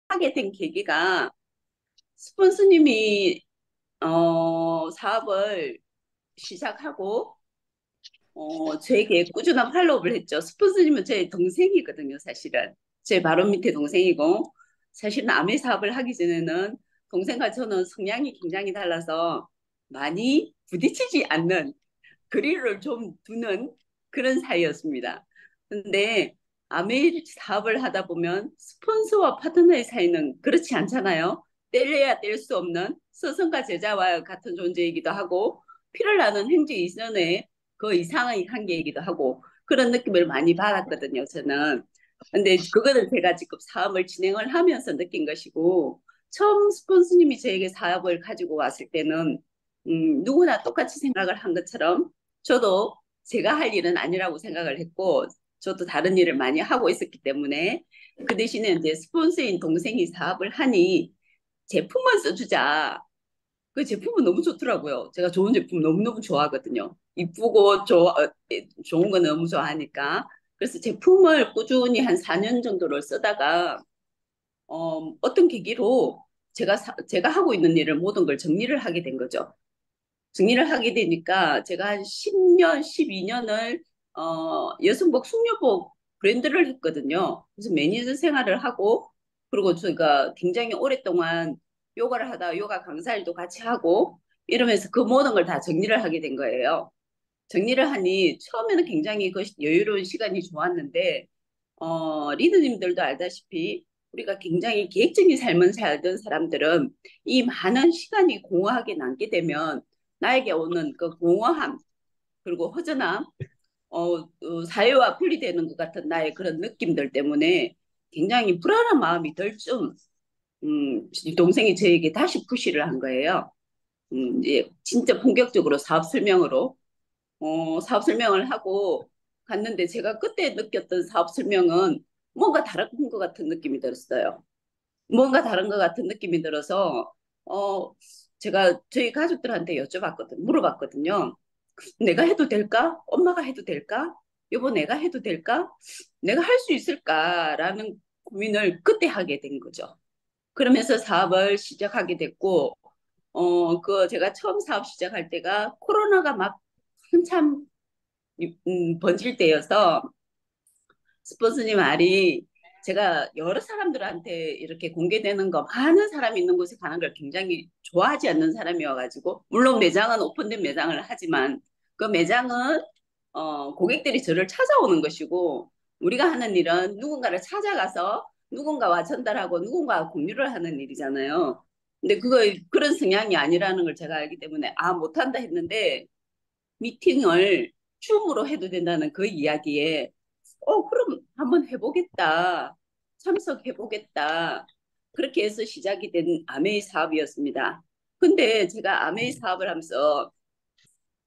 하게 된 계기가 스폰서님이 사업을 시작하고 저에게 꾸준한 팔로우를 했죠. 스폰서님은 제 동생이거든요, 사실은. 제 바로 밑에 동생이고 사실은 아메 사업을 하기 전에는 동생과 저는 성향이 굉장히 달라서 많이 부딪히지 않는 거리를 좀 두는 그런 사이였습니다. 근데 아메 사업을 하다 보면 스폰서와 파트너의 사이는 그렇지 않잖아요. 뗄래야 뗄 수 없는 스승과 제자와 같은 존재이기도 하고 피를 나눈 형제 이전에 그 이상의 관계이기도 하고 그런 느낌을 많이 받았거든요, 저는. 근데 그거는 제가 지금 사업을 진행을 하면서 느낀 것이고 처음 스폰서님이 저에게 사업을 가지고 왔을 때는 누구나 똑같이 생각을 한 것처럼 저도 제가 할 일은 아니라고 생각을 했고 저도 다른 일을 많이 하고 있었기 때문에 그 대신에 이제 스폰서인 동생이 사업을 하니 제품만 써주자. 그 제품은 너무 좋더라고요. 제가 좋은 제품 너무너무 좋아하거든요. 이쁘고 좋은 거 너무 좋아하니까. 그래서 제품을 꾸준히 한 4년 정도를 쓰다가 어떤 계기로 제가 하고 있는 일을 모든 걸 정리를 하게 된 거죠. 정리를 하게 되니까 제가 한 10년, 12년을 여성복, 숙녀복 브랜드를 했거든요. 그래서 매니저 생활을 하고 그리고 제가 굉장히 오랫동안 요가를 하다 요가 강사일도 같이 하고 이러면서 그 모든 걸 다 정리를 하게 된 거예요. 정리를 하니 처음에는 굉장히 그 여유로운 시간이 좋았는데 리더님들도 알다시피 우리가 굉장히 계획적인 삶을 살던 사람들은 이 많은 시간이 공허하게 남게 되면 나에게 오는 그 공허함 그리고 허전함 사회와 분리되는 것 같은 나의 그런 느낌들 때문에 굉장히 불안한 마음이 들쯤 동생이 저에게 다시 푸시를 한 거예요. 이제 진짜 본격적으로 사업 설명을 하고 갔는데 제가 그때 느꼈던 사업 설명은 뭔가 다른 것 같은 느낌이 들었어요. 뭔가 다른 것 같은 느낌이 들어서 제가 저희 가족들한테 물어봤거든요. 내가 해도 될까? 엄마가 해도 될까? 여보 내가 해도 될까? 내가 할 수 있을까라는 고민을 그때 하게 된 거죠. 그러면서 사업을 시작하게 됐고 제가 처음 사업 시작할 때가 코로나가 막 한참 번질 때여서 스폰서님 말이 제가 여러 사람들한테 이렇게 공개되는 거 많은 사람이 있는 곳에 가는 걸 굉장히 좋아하지 않는 사람이어가지고 물론 매장은 오픈된 매장을 하지만 그 매장은 고객들이 저를 찾아오는 것이고 우리가 하는 일은 누군가를 찾아가서 누군가와 전달하고 누군가와 공유를 하는 일이잖아요. 근데 그런 성향이 아니라는 걸 제가 알기 때문에 아 못한다 했는데 미팅을 줌으로 해도 된다는 그 이야기에 그럼 한번 해보겠다. 참석해보겠다. 그렇게 해서 시작이 된 아메이 사업이었습니다. 근데 제가 아메이 사업을 하면서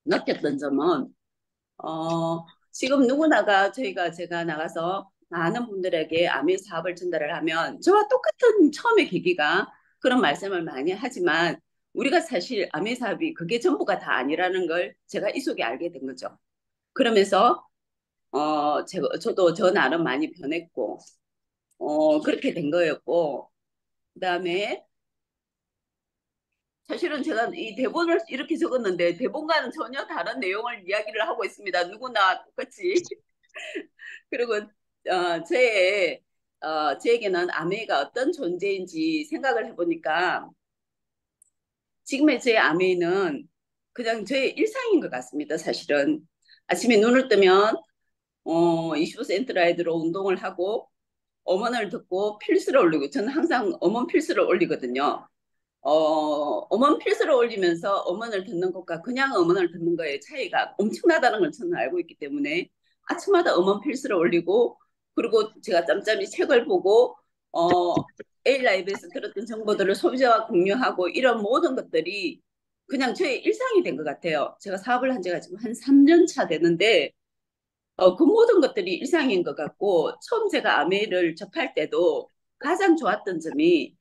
느꼈던 점은, 지금 누구나가 제가 나가서 많은 분들에게 아메이 사업을 전달을 하면 저와 똑같은 처음의 계기가 그런 말씀을 많이 하지만 우리가 사실 아메이 사업이 그게 전부가 다 아니라는 걸 제가 이 속에 알게 된 거죠. 그러면서 저도 저 나름 많이 변했고 그렇게 된 거였고 그다음에 사실은 제가 이 대본을 이렇게 적었는데 대본과는 전혀 다른 내용을 이야기를 하고 있습니다. 누구나 똑같이. 그리고 제에게는 아메이가 어떤 존재인지 생각을 해보니까 지금의 제 아메이는 그냥 제 일상인 것 같습니다. 사실은 아침에 눈을 뜨면 25센트 라이드로 운동을 하고 음원을 듣고 필수를 올리고 저는 항상 음원 필수를 올리거든요. 음원 필수를 올리면서 음원을 듣는 것과 그냥 음원을 듣는 거의 차이가 엄청나다는 걸 저는 알고 있기 때문에 아침마다 음원 필수를 올리고 그리고 제가 짬짬이 책을 보고 A라이브에서 들었던 정보들을 소비자와 공유하고 이런 모든 것들이 그냥 저의 일상이 된 것 같아요. 제가 사업을 한 지가 지금 한 3년 차 되는데 그 모든 것들이 일상인 것 같고 처음 제가 아메이를 접할 때도 가장 좋았던 점이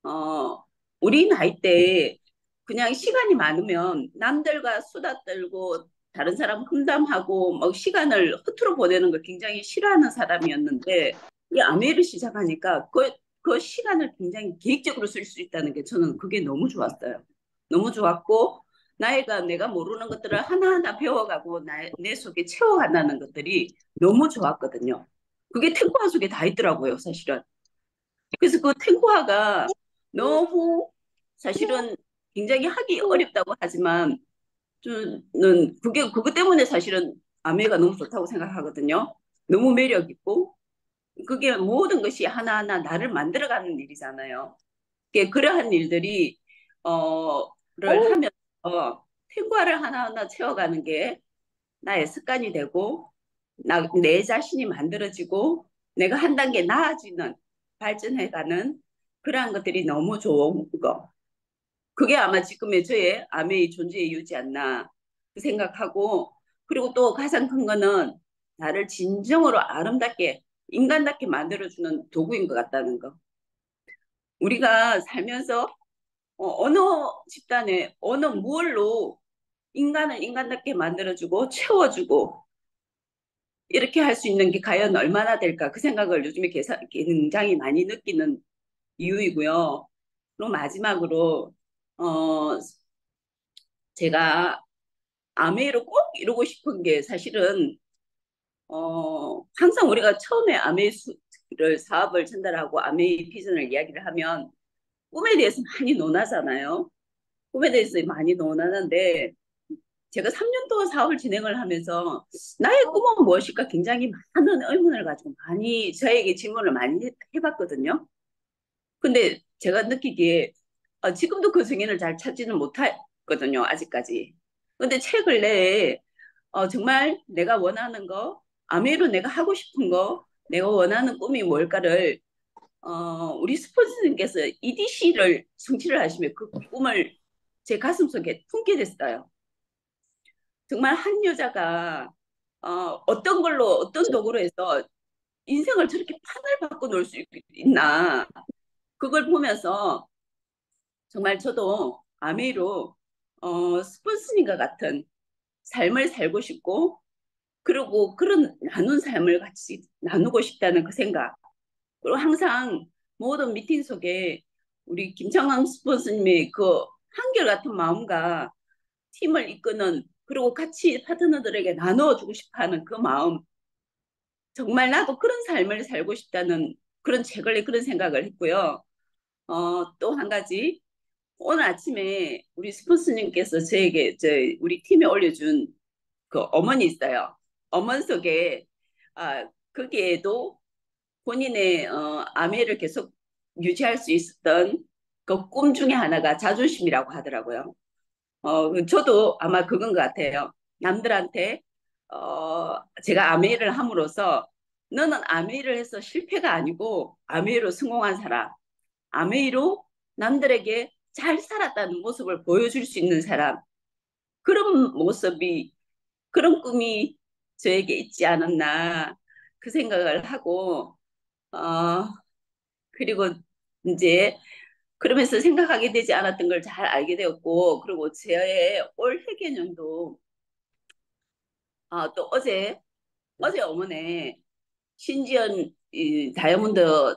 어, 우리 나이 때 그냥 시간이 많으면 남들과 수다 떨고 다른 사람 험담하고 막 시간을 허투루 보내는 걸 굉장히 싫어하는 사람이었는데 이 아메이를 시작하니까 그 시간을 굉장히 계획적으로 쓸 수 있다는 게 저는 그게 너무 좋았어요. 너무 좋았고, 나이가 내가 모르는 것들을 하나하나 배워가고 내 속에 채워간다는 것들이 너무 좋았거든요. 그게 탱고화 속에 다 있더라고요, 사실은. 그래서 그 탱고화가 너무 사실은 굉장히 하기 어렵다고 하지만 저는 그게 그것 때문에 사실은 아메가 너무 좋다고 생각하거든요. 너무 매력 있고 그게 모든 것이 하나하나 나를 만들어가는 일이잖아요. 그러한 일들이 를 하면서 생활을 하나하나 채워가는 게 나의 습관이 되고 내 자신이 만들어지고 내가 한 단계 나아지는 발전해가는 그러한 것들이 너무 좋은 거. 그게 아마 지금의 저의 아메의 존재의 이유지 않나 그 생각하고 그리고 또 가장 큰 거는 나를 진정으로 아름답게 인간답게 만들어주는 도구인 것 같다는 거. 우리가 살면서 어느 집단에 어느 무얼로 인간을 인간답게 만들어주고 채워주고 이렇게 할 수 있는 게 과연 얼마나 될까 그 생각을 요즘에 굉장히 많이 느끼는 이유이고요. 그리고 마지막으로 어, 제가 아메이로 꼭 이루고 싶은 게 사실은 항상 우리가 처음에 아메이를 사업을 전달하고 아메이 비전을 이야기를 하면 꿈에 대해서 많이 논하잖아요. 꿈에 대해서 많이 논하는데 제가 3년 동안 사업을 진행을 하면서 나의 꿈은 무엇일까 굉장히 많은 의문을 가지고 많이 저에게 질문을 많이 해봤거든요. 근데 제가 느끼기에 지금도 그 증인을 잘 찾지는 못하거든요. 아직까지. 근데 최근 내에 정말 내가 원하는 거, 아메로 내가 하고 싶은 거, 내가 원하는 꿈이 뭘까를 우리 스포츠님께서 EDC를 성취를 하시며 그 꿈을 제 가슴속에 품게 됐어요. 정말 한 여자가 어떤 걸로 어떤 도구로 해서 인생을 저렇게 판을 바꿔 놓을 수 있나 그걸 보면서 정말 저도 아메이로 스폰스님과 같은 삶을 살고 싶고 그리고 그런 나눈 삶을 같이 나누고 싶다는 그 생각 그리고 항상 모든 미팅 속에 우리 김창왕 스폰서님의 그 한결같은 마음과 팀을 이끄는 그리고 같이 파트너들에게 나눠주고 싶어하는 그 마음 정말 나도 그런 삶을 살고 싶다는 그런 책을 그런 생각을 했고요. 또 한 가지 오늘 아침에 우리 스폰서님께서 저에게 우리 팀에 올려준 그 어머니 있어요. 어머니 속에 거기에도 본인의 아메를 계속 유지할 수 있었던 그 꿈 중에 하나가 자존심이라고 하더라고요. 저도 아마 그건 것 같아요. 남들한테 제가 아메이를 함으로써 너는 아메이를 해서 실패가 아니고 아메이로 성공한 사람, 아메이로 남들에게 잘 살았다는 모습을 보여줄 수 있는 사람, 그런 모습이, 그런 꿈이 저에게 있지 않았나 그 생각을 하고, 어, 그리고 이제 그러면서 생각하게 되지 않았던 걸 잘 알게 되었고, 그리고 제 올 회계년도 또 어제 어머니 신지연 다이아몬드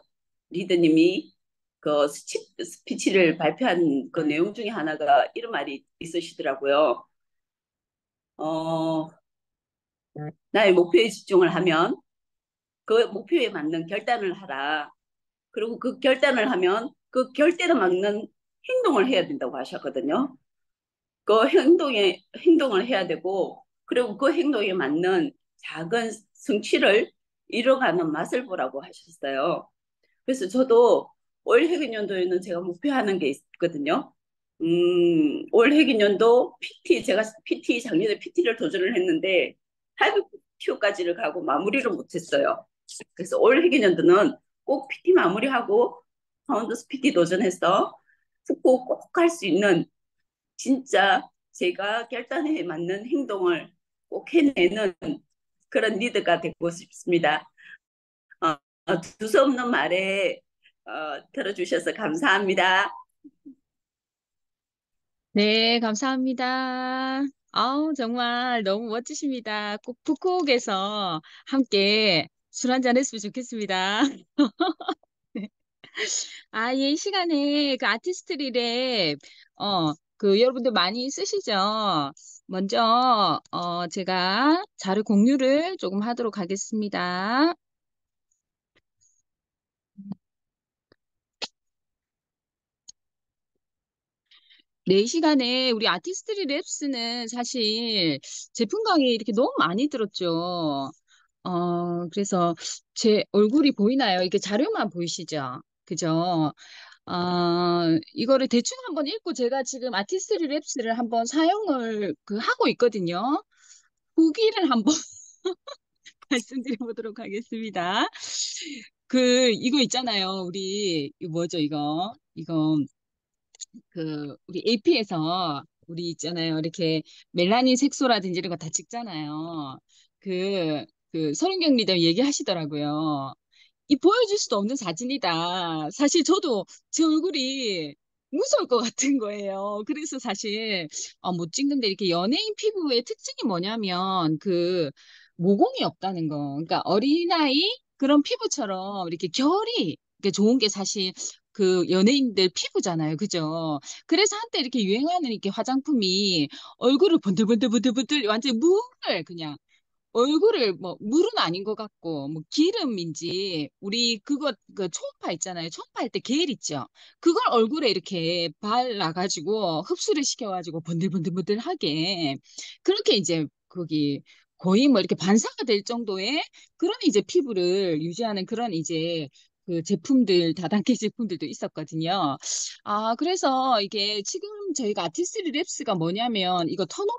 리더님이 그 스피치를 발표한 그 내용 중에 하나가 이런 말이 있으시더라고요. 어, 나의 목표에 집중을 하면 그 목표에 맞는 결단을 하라. 그리고 그 결단을 하면 그 결단에 맞는 행동을 해야 된다고 하셨거든요. 그 행동을 해야 되고, 그리고 그 행동에 맞는 작은 성취를 이뤄가는 맛을 보라고 하셨어요. 그래서 저도 올 회계년도에는 제가 목표하는 게 있거든요. 올 회계년도 제가 작년에 PT를 도전을 했는데, 하이브 PO까지를 가고 마무리를 못했어요. 그래서 올 회계년도는 꼭 PT 마무리하고, 파운더스 PT 도전해서 특보 꼭 할 수 있는 진짜 제가 결단에 맞는 행동을 꼭 해내는 그런 리더가 되고 싶습니다. 어, 두서없는 말에 들어주셔서 감사합니다. 네, 감사합니다. 아우, 정말 너무 멋지십니다. 꼭 북콕에서 함께 술 한잔 했으면 좋겠습니다. 아, 예, 이 시간에 그 아티스트리 랩, 그 여러분들 많이 쓰시죠? 먼저, 제가 자료 공유를 조금 하도록 하겠습니다. 네, 이 시간에 우리 아티스트리 랩스는 사실 제품 강의 이렇게 너무 많이 들었죠. 그래서 제 얼굴이 보이나요? 이게 자료만 보이시죠? 그죠? 이거를 대충 한번 읽고 제가 지금 아티스트리 랩스를 한번 사용을 하고 있거든요. 후기를 한번 말씀드려 보도록 하겠습니다. 이거 있잖아요. 이거 뭐죠, 이거? 우리 AP에서 우리 있잖아요. 이렇게 멜라닌 색소라든지 이런 거 다 찍잖아요. 서른경 리더 얘기하시더라고요. 이 보여줄 수도 없는 사진이다. 사실 저도 제 얼굴이 무서울 것 같은 거예요. 그래서 사실 못 찍는데 이렇게 연예인 피부의 특징이 뭐냐면 모공이 없다는 거. 그러니까 어린아이 그런 피부처럼 이렇게 결이 이렇게 좋은 게 사실 연예인들 피부잖아요. 그죠? 그래서 한때 이렇게 유행하는 이렇게 화장품이 얼굴을 번들번들번들번들 완전 물을 그냥 얼굴을 뭐 물은 아닌 것 같고 뭐 기름인지 우리 초음파 있잖아요. 초음파 할 때 겔 있죠. 그걸 얼굴에 이렇게 발라가지고 흡수를 시켜가지고 번들번들번들하게 그렇게 이제 거기 거의 뭐 이렇게 반사가 될 정도의 그런 이제 피부를 유지하는 그런 이제 그 제품들 다단계 제품들도 있었거든요. 그래서 이게 지금 저희가 아티스트 랩스가 뭐냐면 이거 턴오버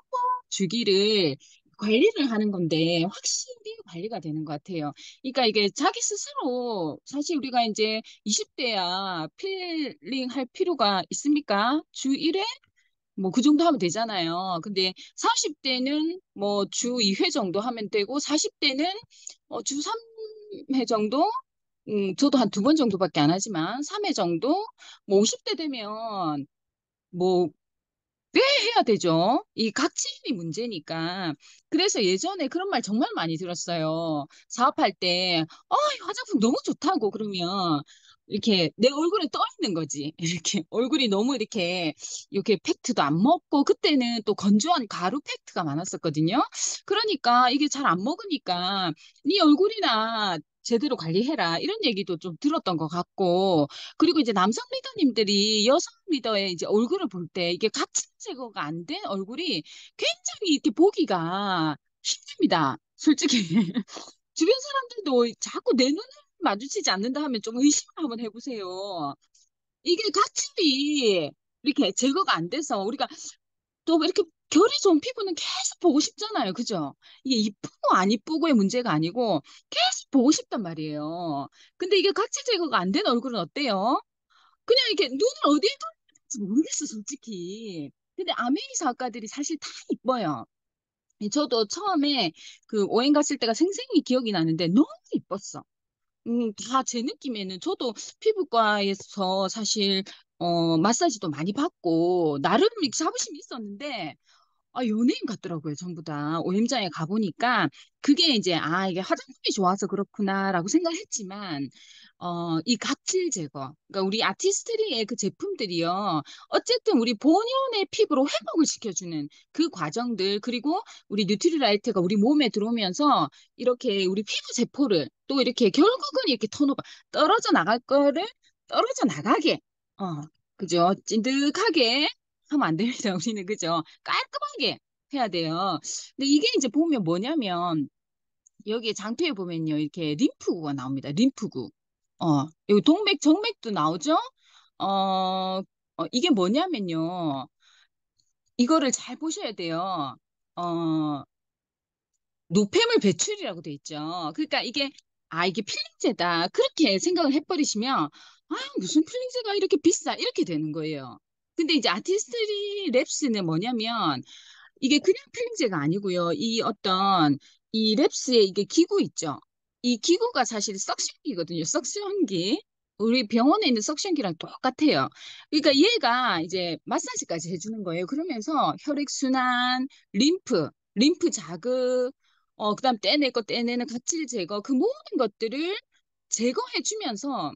주기를 관리를 하는 건데 확실히 관리가 되는 것 같아요. 그러니까 이게 자기 스스로 사실 우리가 이제 20대야 필링 할 필요가 있습니까? 주 1회? 뭐 그 정도 하면 되잖아요. 근데 40대는 뭐 주 2회 정도 하면 되고 40대는 주 3회 정도? 저도 한 두 번 정도밖에 안 하지만 3회 정도? 뭐 50대 되면 뭐 꽤 해야 되죠. 이 각질이 문제니까. 그래서 예전에 그런 말 정말 많이 들었어요. 사업할 때, 이 화장품 너무 좋다고 그러면 이렇게 내 얼굴에 떠 있는 거지. 이렇게 얼굴이 너무 이렇게 팩트도 안 먹고 그때는 또 건조한 가루 팩트가 많았었거든요. 그러니까 이게 잘 안 먹으니까 네 얼굴이나 제대로 관리해라. 이런 얘기도 좀 들었던 것 같고 그리고 이제 남성 리더님들이 여성 리더의 이제 얼굴을 볼 때 이게 각질 제거가 안 된 얼굴이 굉장히 이렇게 보기가 힘듭니다. 솔직히. 주변 사람들도 자꾸 내 눈을 마주치지 않는다 하면 좀 의심을 한번 해보세요. 이게 각질이 이렇게 제거가 안 돼서 우리가 또 이렇게 결이 좋은 피부는 계속 보고 싶잖아요. 그죠? 이게 이쁘고 안 이쁘고의 문제가 아니고 계속 보고 싶단 말이에요. 근데 이게 각질 제거가 안 된 얼굴은 어때요? 그냥 이렇게 눈을 어디에 둬야 될지 모르겠어, 솔직히. 근데 아메리 사업가들이 사실 다 이뻐요. 저도 처음에 오행 갔을 때가 생생히 기억이 나는데 너무 이뻤어. 다 제 느낌에는 저도 피부과에서 사실 마사지도 많이 받고 나름 이렇게 자부심이 있었는데 연예인 같더라고요, 전부 다. 오엠장에 가보니까, 그게 이제, 이게 화장품이 좋아서 그렇구나라고 생각했지만, 이 각질 제거. 그러니까 우리 아티스트리의 그 제품들이요. 어쨌든 우리 본연의 피부로 회복을 시켜주는 그 과정들, 그리고 우리 뉴트리라이트가 우리 몸에 들어오면서, 이렇게 우리 피부 세포를 또 이렇게 결국은 이렇게 턴오버, 떨어져 나갈 거를 떨어져 나가게, 어, 그죠? 찐득하게 하면 안 됩니다. 우리는 그죠? 깔끔하게 해야 돼요. 근데 이게 이제 보면 뭐냐면 여기 장표에 보면요. 이렇게 림프구가 나옵니다. 림프구. 여기 동맥, 정맥도 나오죠? 이게 뭐냐면요. 이거를 잘 보셔야 돼요. 어, 노폐물 배출이라고 돼 있죠. 그러니까 이게 필링제다. 그렇게 생각을 해버리시면, 무슨 필링제가 이렇게 비싸. 이렇게 되는 거예요. 근데 이제 아티스트리 랩스는 뭐냐면, 이게 그냥 필링제가 아니고요. 이 랩스의 이게 기구 있죠. 이 기구가 사실 석션기거든요. 석션기. 우리 병원에 있는 석션기랑 똑같아요. 그러니까 얘가 이제 마사지까지 해주는 거예요. 그러면서 혈액순환, 림프 자극, 그다음 떼낼 거 떼내는 각질 제거, 그 모든 것들을 제거해주면서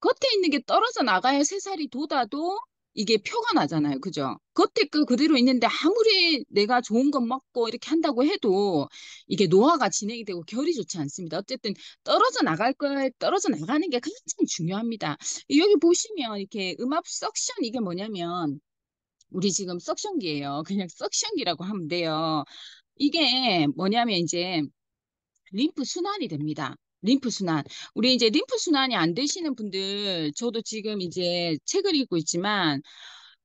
겉에 있는 게 떨어져 나가야 새살이 돋아도 이게 표가 나잖아요. 그죠? 겉에 그 그대로 있는데 아무리 내가 좋은 것 먹고 이렇게 한다고 해도 이게 노화가 진행이 되고 결이 좋지 않습니다. 어쨌든 떨어져 나갈 걸 떨어져 나가는 게 가장 중요합니다. 여기 보시면 이렇게 음압 석션 이게 뭐냐면 우리 지금 석션기예요. 그냥 석션기라고 하면 돼요. 이게 뭐냐면 이제 림프 순환이 됩니다. 림프 순환. 우리 이제 림프 순환이 안 되시는 분들, 저도 지금 이제 책을 읽고 있지만,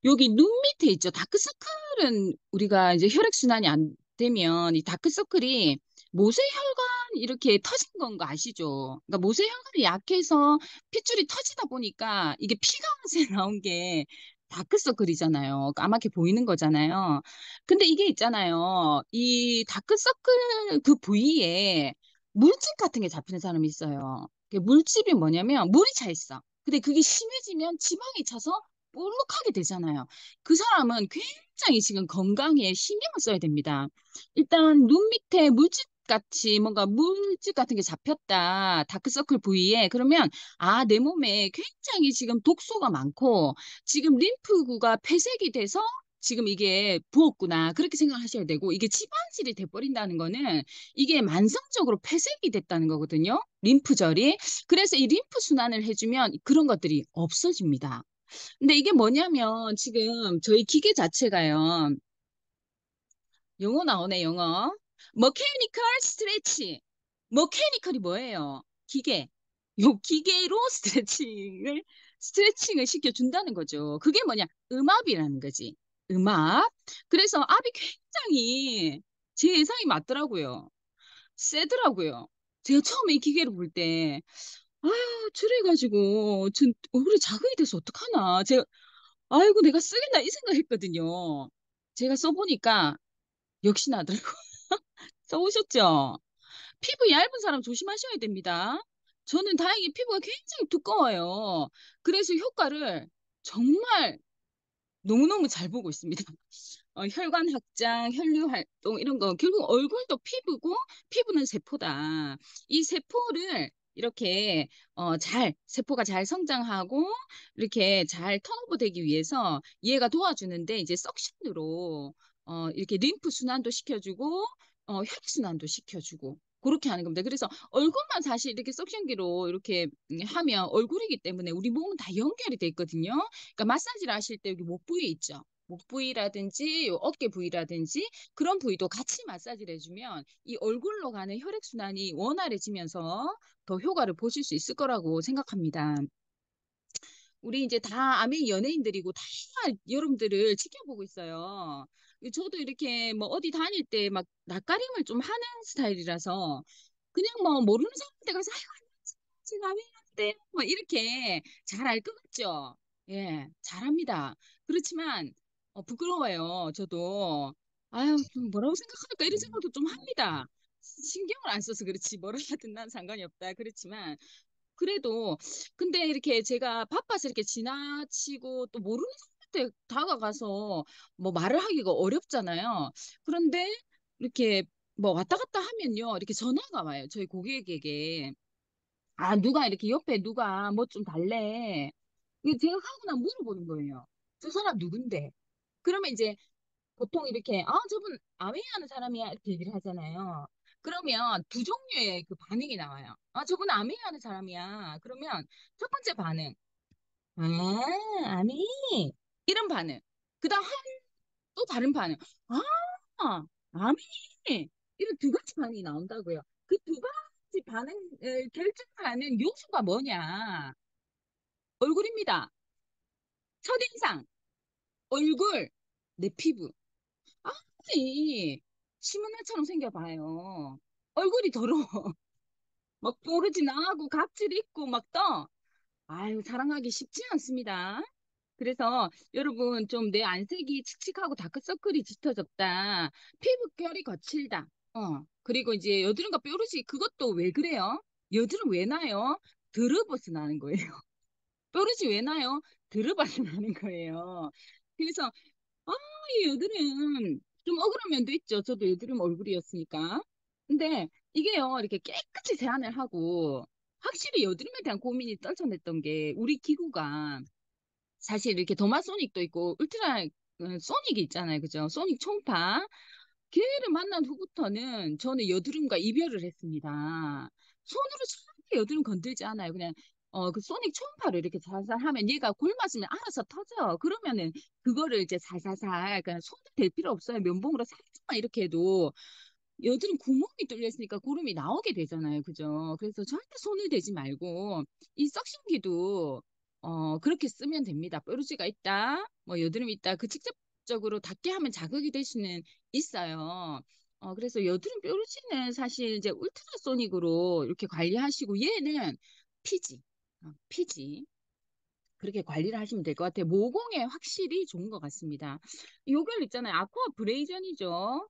여기 눈 밑에 있죠. 다크서클은 우리가 이제 혈액순환이 안 되면 이 다크서클이 모세혈관 이렇게 터진 건 거 아시죠? 그러니까 모세혈관이 약해서 핏줄이 터지다 보니까 이게 피가 새어 나온 게 다크서클이잖아요. 까맣게 보이는 거잖아요. 근데 이게 있잖아요. 이 다크서클 그 부위에 물집 같은 게 잡히는 사람이 있어요. 그 물집이 뭐냐면 물이 차 있어. 근데 그게 심해지면 지방이 차서 볼록하게 되잖아요. 그 사람은 굉장히 지금 건강에 신경을 써야 됩니다. 일단 눈 밑에 물집 같이 뭔가 물집 같은 게 잡혔다. 다크서클 부위에 그러면 아, 내 몸에 굉장히 지금 독소가 많고 지금 림프구가 폐색이 돼서 지금 이게 부었구나. 그렇게 생각하셔야 되고 이게 지방질이 돼버린다는 거는 이게 만성적으로 폐색이 됐다는 거거든요. 림프절이. 그래서 이 림프 순환을 해주면 그런 것들이 없어집니다. 근데 이게 뭐냐면 지금 저희 기계 자체가요. 영어 나오네, 영어. 머케니컬 스트레치. 머케니컬이 뭐예요? 기계. 요 기계로 스트레칭을 시켜준다는 거죠. 그게 뭐냐? 음압이라는 거지. 음압. 그래서 압이 굉장히 제 예상이 맞더라고요. 세더라고요. 제가 처음에 이 기계를 볼 때, 아유, 저래가지고, 전 얼굴에 자극이 돼서 어떡하나. 제가 아이고, 내가 쓰겠나, 이 생각했거든요. 제가 써보니까 역시 나더라고. 써보셨죠? 피부 얇은 사람 조심하셔야 됩니다. 저는 다행히 피부가 굉장히 두꺼워요. 그래서 효과를 정말 너무너무 잘 보고 있습니다. 혈관 확장, 혈류 활동 이런 거 결국 얼굴도 피부고 피부는 세포다. 이 세포를 이렇게 세포가 잘 성장하고 이렇게 잘 턴오버 되기 위해서 얘가 도와주는데 이제 석션으로 이렇게 림프 순환도 시켜주고 혈액 순환도 시켜주고 그렇게 하는 겁니다. 그래서 얼굴만 사실 이렇게 석션기로 이렇게 하면 얼굴이기 때문에 우리 몸은 다 연결이 돼 있거든요. 그러니까 마사지를 하실 때 여기 목 부위에 있죠. 목 부위라든지 요 어깨 부위라든지 그런 부위도 같이 마사지를 해주면 이 얼굴로 가는 혈액순환이 원활해지면서 더 효과를 보실 수 있을 거라고 생각합니다. 우리 이제 다 아메 연예인들이고 다 여러분들을 지켜보고 있어요. 저도 이렇게 뭐 어디 다닐 때 막 낯가림을 좀 하는 스타일이라서 그냥 뭐 모르는 사람한테 가서 아이고 제가 아메한테 뭐 이렇게 잘 알 것 같죠? 예, 잘합니다. 그렇지만 부끄러워요. 저도 아유 좀 뭐라고 생각할까 이런 생각도 좀 합니다. 신경을 안 써서 그렇지 뭐라 하든 난 상관이 없다. 그렇지만 그래도 근데 이렇게 제가 바빠서 이렇게 지나치고 또 모르는 사람한테 다가가서 뭐 말을 하기가 어렵잖아요. 그런데 이렇게 뭐 왔다 갔다 하면요. 이렇게 전화가 와요. 저희 고객에게. 아, 누가 이렇게 옆에 누가 뭐 좀 달래. 이게 제가 하고 나 물어보는 거예요. 저 사람 누군데? 그러면 이제 보통 이렇게 아 저분 아메이하는 사람이야 이렇게 얘기를 하잖아요. 그러면 두 종류의 그 반응이 나와요. 아 저분 아메이하는 사람이야. 그러면 첫 번째 반응 아 아메이 이런 반응. 그다음 또 다른 반응 아 아메이 이런 두 가지 반응이 나온다고요. 그 두 가지 반응을 결정하는 요소가 뭐냐? 얼굴입니다. 첫인상 얼굴 내 피부. 아니, 시문화처럼 생겨봐요. 얼굴이 더러워. 막 뽀르지 나고 각질 있고 막 떠. 아유, 자랑하기 쉽지 않습니다. 그래서 여러분 좀 내 안색이 칙칙하고 다크서클이 짙어졌다. 피부결이 거칠다. 그리고 이제 여드름과 뾰루지 그것도 왜 그래요? 여드름 왜 나요? 드러버스 나는 거예요. 뾰루지 왜 나요? 드러버스 나는 거예요. 그래서 이 여드름 좀 억울한 면도 있죠. 저도 여드름 얼굴이었으니까. 근데 이게요, 이렇게 깨끗이 세안을 하고 확실히 여드름에 대한 고민이 떨쳐냈던 게 우리 기구가 사실 이렇게 더마소닉도 있고 울트라 소닉이 있잖아요. 그죠? 소닉 초음파. 걔를 만난 후부터는 저는 여드름과 이별을 했습니다. 손으로 절대 여드름 건들지 않아요. 그냥 그 소닉 초음파를 이렇게 살살 하면 얘가 골맞으면 알아서 터져. 그러면은 그거를 이제 살살살 그냥 손을 댈 필요 없어요. 면봉으로 살짝만 이렇게 해도 여드름 구멍이 뚫려 있으니까 고름이 나오게 되잖아요. 그죠? 그래서 절대 손을 대지 말고 이 석션기도 그렇게 쓰면 됩니다. 뾰루지가 있다, 뭐 여드름이 있다. 그 직접적으로 닿게 하면 자극이 될 수는 있어요. 그래서 여드름 뾰루지는 사실 이제 울트라소닉으로 이렇게 관리하시고 얘는 피지, 피지. 그렇게 관리를 하시면 될 것 같아요. 모공에 확실히 좋은 것 같습니다. 요걸 있잖아요. 아쿠아 브레이전이죠.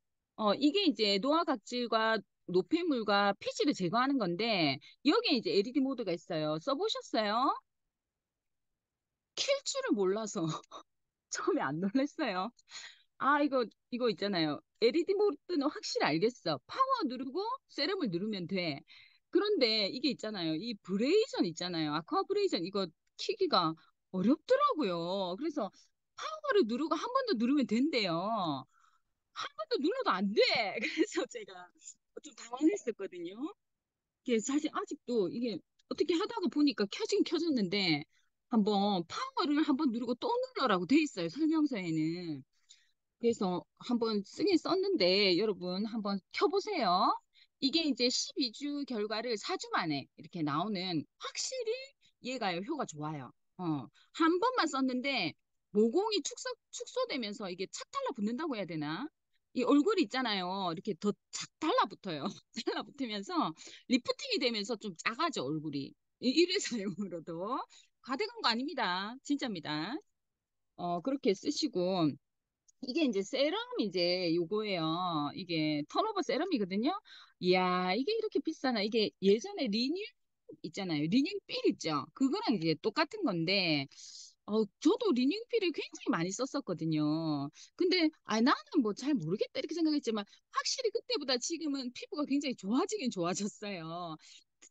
이게 이제 노화 각질과 노폐물과 피지를 제거하는 건데 여기에 이제 LED 모드가 있어요. 써보셨어요? 킬 줄을 몰라서 처음에 안 놀랐어요. 아, 이거 있잖아요. LED 모드는 확실히 알겠어. 파워 누르고 세럼을 누르면 돼. 그런데 이게 있잖아요. 이 브레이전 있잖아요. 아쿠아 브레이전 이거 키기가 어렵더라고요. 그래서 파워를 누르고 한 번 더 누르면 된대요. 한 번 더 눌러도 안 돼. 그래서 제가 좀 당황했었거든요. 이게 사실 아직도 이게 어떻게 하다가 보니까 켜진 켜졌는데 한번 파워를 한 번 누르고 또 눌러라고 돼 있어요. 설명서에는. 그래서 한번 쓰긴 썼는데 여러분 한번 켜보세요. 이게 이제 12주 결과를 4주 만에 이렇게 나오는 확실히 얘가 효가 좋아요. 한 번만 썼는데 모공이 축소되면서 이게 착 달라붙는다고 해야 되나? 이 얼굴이 있잖아요. 이렇게 더 착 달라붙어요. 달라붙으면서 리프팅이 되면서 좀 작아져 얼굴이. 일회 사용으로도 과대광고 아닙니다. 진짜입니다. 그렇게 쓰시고 이게 이제 세럼 이제 요거예요. 이게 턴오버 세럼이거든요. 이야, 이게 이렇게 비싸나? 이게 예전에 리뉴 있잖아요. 리뉴필 있죠. 그거랑 이제 똑같은 건데, 저도 리뉴필을 굉장히 많이 썼었거든요. 근데, 나는 뭐 잘 모르겠다 이렇게 생각했지만, 확실히 그때보다 지금은 피부가 굉장히 좋아지긴 좋아졌어요.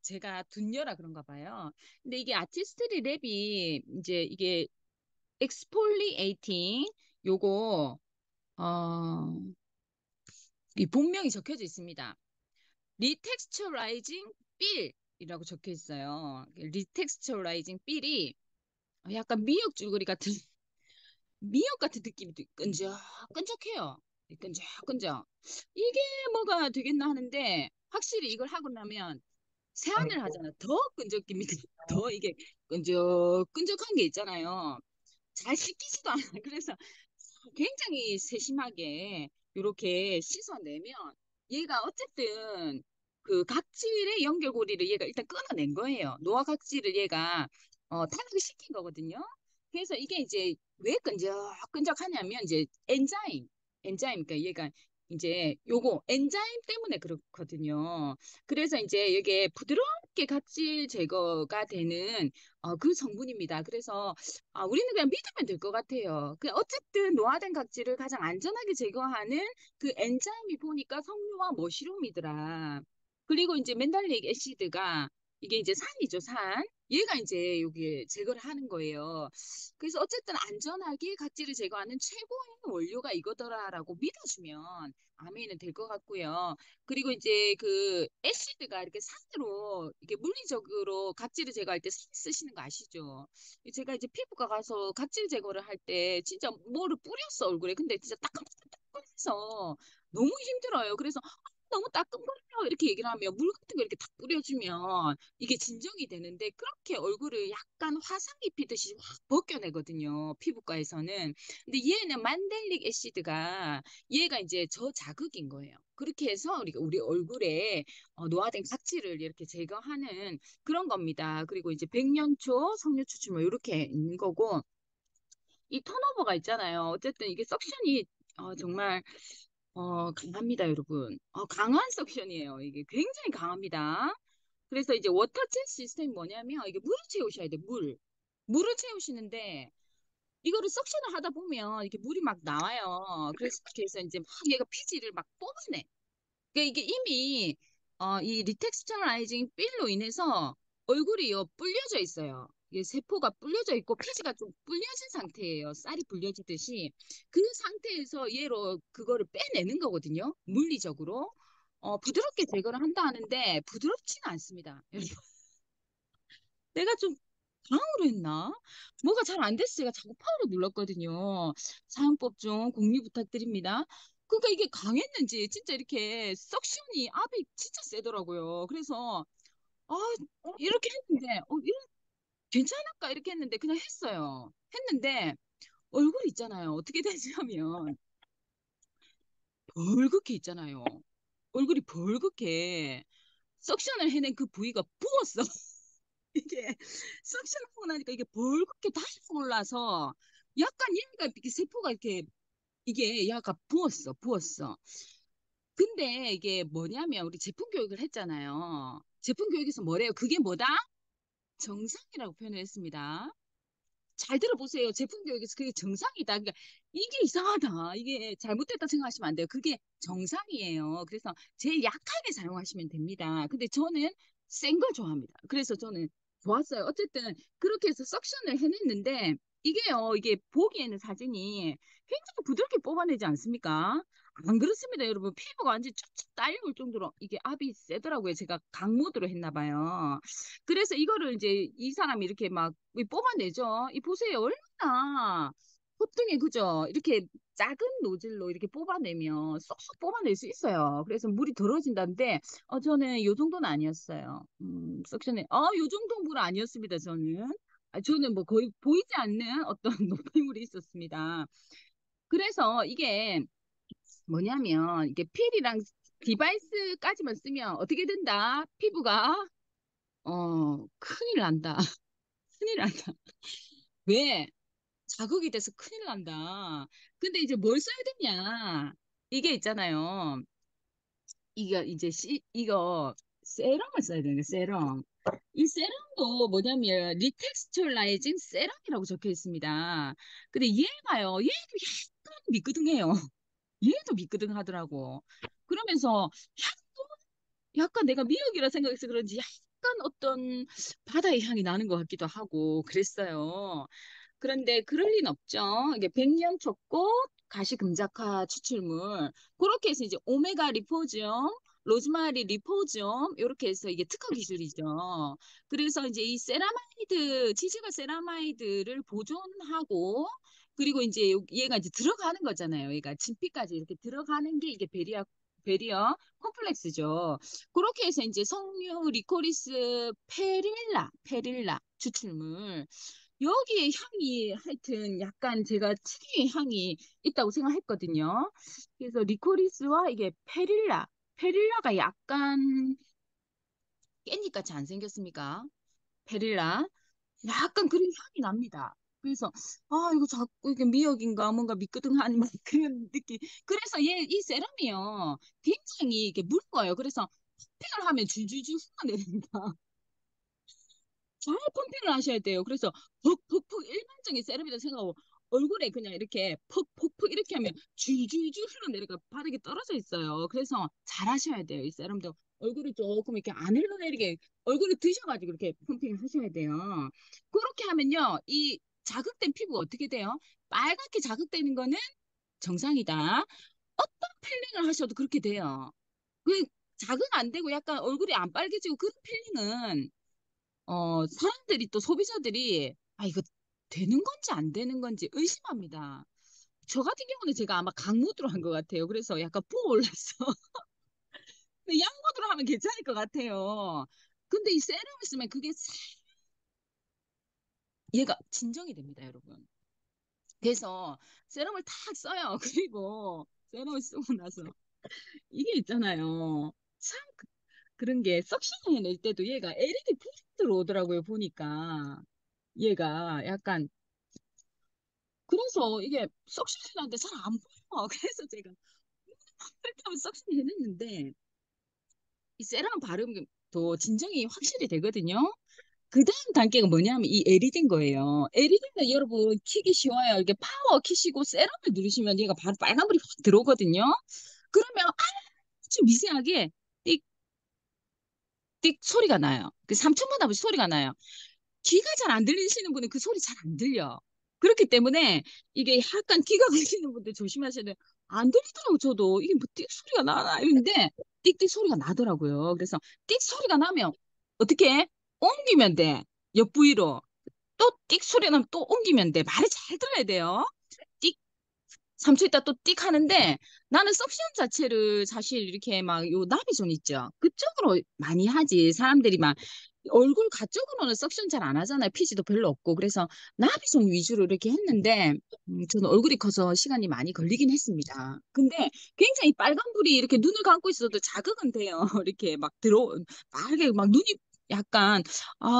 제가 둔여라 그런가 봐요. 근데 이게 아티스트리 랩이 이제 이게 엑스폴리에이팅 요거 어, 이 본명이 적혀져 있습니다. 리텍스처라이징 필이라고 적혀 있어요. 리텍스처라이징 필이 약간 미역 줄거리 같은 미역 같은 느낌이 끈적끈적해요. 끈적끈적. 이게 뭐가 되겠나 하는데 확실히 이걸 하고 나면 세안을 하잖아. 더 끈적입니다. 더 이게 끈적끈적한 게 있잖아요. 잘 씻기지도 않아. 그래서 굉장히 세심하게 이렇게 씻어내면 얘가 어쨌든 그 각질의 연결고리를 얘가 일단 끊어낸 거예요. 노화 각질을 얘가 탈락을 시킨 거거든요. 그래서 이게 이제 왜 끈적끈적하냐면 이제 엔자임, 그러니까 얘가 이제 요거 엔자임 때문에 그렇거든요. 그래서 이제 이게 부드럽게 각질 제거가 되는 그 성분입니다. 그래서 우리는 그냥 믿으면 될 것 같아요. 그 어쨌든 노화된 각질을 가장 안전하게 제거하는 그 엔자임이 보니까 석류와 머시룸이더라. 그리고 이제 멘탈릭 애시드가 이게 이제 산이죠, 산. 얘가 이제 여기 제거를 하는 거예요. 그래서 어쨌든 안전하게 각질을 제거하는 최고의 원료가 이거더라라고 믿어주면 아멘은 될 것 같고요. 그리고 이제 그 애시드가 이렇게 산으로 이게 물리적으로 각질을 제거할 때 산 쓰시는 거 아시죠? 제가 이제 피부과 가서 각질 제거를 할 때 진짜 뭐를 뿌렸어 얼굴에. 근데 진짜 따끔따끔해서 너무 힘들어요. 그래서 너무 따끔거려 이렇게 얘기를 하면 물 같은 거 이렇게 탁 뿌려주면 이게 진정이 되는데 그렇게 얼굴을 약간 화상 입히듯이 확 벗겨내거든요. 피부과에서는. 근데 얘는 만델릭 애시드가 얘가 이제 저자극인 거예요. 그렇게 해서 우리 얼굴에 노화된 각질을 이렇게 제거하는 그런 겁니다. 그리고 이제 백년초, 석류추출 뭐 이렇게 있는 거고 이 턴오버가 있잖아요. 어쨌든 이게 석션이 정말 강합니다, 여러분. 강한 석션이에요. 이게 굉장히 강합니다. 그래서 이제 워터젯 시스템이 뭐냐면 이게 물을 채우셔야 돼, 물. 물을 채우시는데 이거를 석션을 하다 보면 이렇게 물이 막 나와요. 그래서 이제 막 얘가 피지를 막 뽑아내. 그러니까 이게 이미 이 리텍스처라이징 필로 인해서 얼굴이요, 불려져 있어요. 이게 세포가 불려져 있고 피지가 좀 불려진 상태예요. 쌀이 불려지듯이. 그 상태에서 얘로 그거를 빼내는 거거든요. 물리적으로. 부드럽게 제거를 한다 하는데 부드럽지는 않습니다. 내가 좀 강으로 했나? 뭐가 잘 안 됐어요. 제가 자꾸 파워로 눌렀거든요. 사용법 좀 공유 부탁드립니다. 그러니까 이게 강했는지 진짜 이렇게 석션이 압이 진짜 세더라고요. 그래서 아 이렇게 했는데 괜찮을까 이렇게 했는데 그냥 했어요. 했는데 얼굴 있잖아요. 어떻게 되냐면 벌겋게 있잖아요. 얼굴이 벌겋게 석션을 해낸 그 부위가 부었어. 이게 석션하고 나니까 이게 벌겋게 다시 올라서 약간 얘가 이렇게 세포가 이렇게 이게 약간 부었어, 부었어. 근데 이게 뭐냐면 우리 제품 교육을 했잖아요. 제품 교육에서 뭐래요? 그게 뭐다? 정상이라고 표현을 했습니다. 잘 들어보세요. 제품 교육에서 그게 정상이다. 그러니까 이게 이상하다. 이게 잘못됐다 생각하시면 안 돼요. 그게 정상이에요. 그래서 제일 약하게 사용하시면 됩니다. 근데 저는 센 걸 좋아합니다. 그래서 저는 좋았어요. 어쨌든 그렇게 해서 석션을 해냈는데 이게요. 이게 보기에는 사진이 굉장히 부드럽게 뽑아내지 않습니까? 안 그렇습니다, 여러분. 피부가 완전 쫙쫙 딸려올 정도로 이게 압이 세더라고요. 제가 강모드로 했나 봐요. 그래서 이거를 이제 이 사람이 이렇게 막 뽑아내죠. 이 보세요. 얼마나 호등에 그죠? 이렇게 작은 노즐로 이렇게 뽑아내면 쏙쏙 뽑아낼 수 있어요. 그래서 물이 덜어진다는데 저는 요 정도는 아니었어요. 석션에 요 정도 물 아니었습니다. 저는 뭐 거의 보이지 않는 어떤 노폐물이 있었습니다. 그래서 이게 뭐냐면 이게 필이랑 디바이스까지만 쓰면 어떻게 된다? 피부가 큰일 난다. 큰일 난다. 왜? 자극이 돼서 큰일 난다. 근데 이제 뭘 써야 되냐? 이게 있잖아요. 이거 세럼을 써야 되는 거 세럼. 이 세럼도 뭐냐면 리텍스처라이징 세럼이라고 적혀 있습니다. 근데 얘가요. 얘도 약간 미끄덩해요. 얘도 미끄덩하더라고. 그러면서 약간 내가 미역이라 생각해서 그런지 약간 어떤 바다의 향이 나는 것 같기도 하고 그랬어요. 그런데 그럴 리는 없죠. 이게 백년초꽃 가시금작화 추출물 그렇게 해서 이제 오메가 리포지엄 로즈마리 리포지엄 이렇게 해서 이게 특허 기술이죠. 그래서 이제 이 세라마이드 치즈가 세라마이드를 보존하고 그리고 이제 얘가 이제 들어가는 거잖아요. 얘가 진피까지 이렇게 들어가는 게 이게 베리어 콤플렉스죠. 그렇게 해서 이제 석류 리코리스 페릴라 추출물 여기에 향이 하여튼 약간 제가 특유의 향이 있다고 생각했거든요. 그래서 리코리스와 이게 페릴라가 약간 깻잎같이 안 생겼습니까? 페릴라 약간 그런 향이 납니다. 그래서 이거 자꾸 이게 미역인가 뭔가 미끄덩한 막 그런 느낌. 그래서 이 세럼이요 굉장히 이게 묽어요. 그래서 펌핑을 하면 줄줄줄 흘러내립니다. 잘 펌핑을 하셔야 돼요. 그래서 퍽퍽퍽 일반적인 세럼이라고 생각하고 얼굴에 그냥 이렇게 퍽퍽퍽 이렇게 하면 줄줄줄 흘러내려가 바닥에 떨어져 있어요. 그래서 잘 하셔야 돼요. 이 세럼도 얼굴을 조금 이렇게 안 흘러내리게 얼굴을 드셔가지고 이렇게 펌핑을 하셔야 돼요. 그렇게 하면요. 이 자극된 피부가 어떻게 돼요? 빨갛게 자극되는 거는 정상이다. 어떤 필링을 하셔도 그렇게 돼요. 그 자극 안 되고 약간 얼굴이 안 빨개지고 그런 필링은 사람들이 또 소비자들이 이거 되는 건지 안 되는 건지 의심합니다. 저 같은 경우는 제가 아마 강모드로 한 것 같아요. 그래서 약간 부어올랐어. 근데 양모드로 하면 괜찮을 것 같아요. 근데 이 세럼을 쓰면 그게 얘가 진정이 됩니다, 여러분. 그래서 세럼을 탁 써요. 그리고 세럼을 쓰고 나서 이게 있잖아요. 참 그런 게 석션 해낼 때도 얘가 LED 불이 들어오더라고요, 보니까. 얘가 약간 그래서 이게 석션이라는데 잘 안 보여. 그래서 제가 그렇게 하면 석션 해냈는데 이 세럼 바르면 더 진정이 확실히 되거든요. 그 다음 단계가 뭐냐면 이 LED인 거예요. LED는 여러분 키기 쉬워요. 이렇게 파워 키시고 세럼을 누르시면 얘가 바로 빨간불이 확 들어오거든요. 그러면 아주 미세하게 띡, 띡 소리가 나요. 그 3초마다 소리가 나요. 귀가 잘 안 들리시는 분은 그 소리 잘 안 들려. 그렇기 때문에 이게 약간 귀가 걸리는 분들 조심하셔야 돼요. 안 들리더라고, 저도. 이게 뭐 띡 소리가 나나? 이런데 띡띡 소리가 나더라고요. 그래서 띡 소리가 나면 어떻게 해? 옮기면 돼. 옆 부위로. 또 띡 소리 나면 또 옮기면 돼. 말을 잘 들어야 돼요. 띡 3초 있다 또 띡 하는데 나는 석션 자체를 사실 이렇게 막 요 나비존 있죠. 그쪽으로 많이 하지. 사람들이 막 얼굴 가쪽으로는 석션 잘 안 하잖아요. 피지도 별로 없고. 그래서 나비존 위주로 이렇게 했는데 저는 얼굴이 커서 시간이 많이 걸리긴 했습니다. 근데 굉장히 빨간불이 이렇게 눈을 감고 있어도 자극은 돼요. 이렇게 막 빨개 막 눈이 약간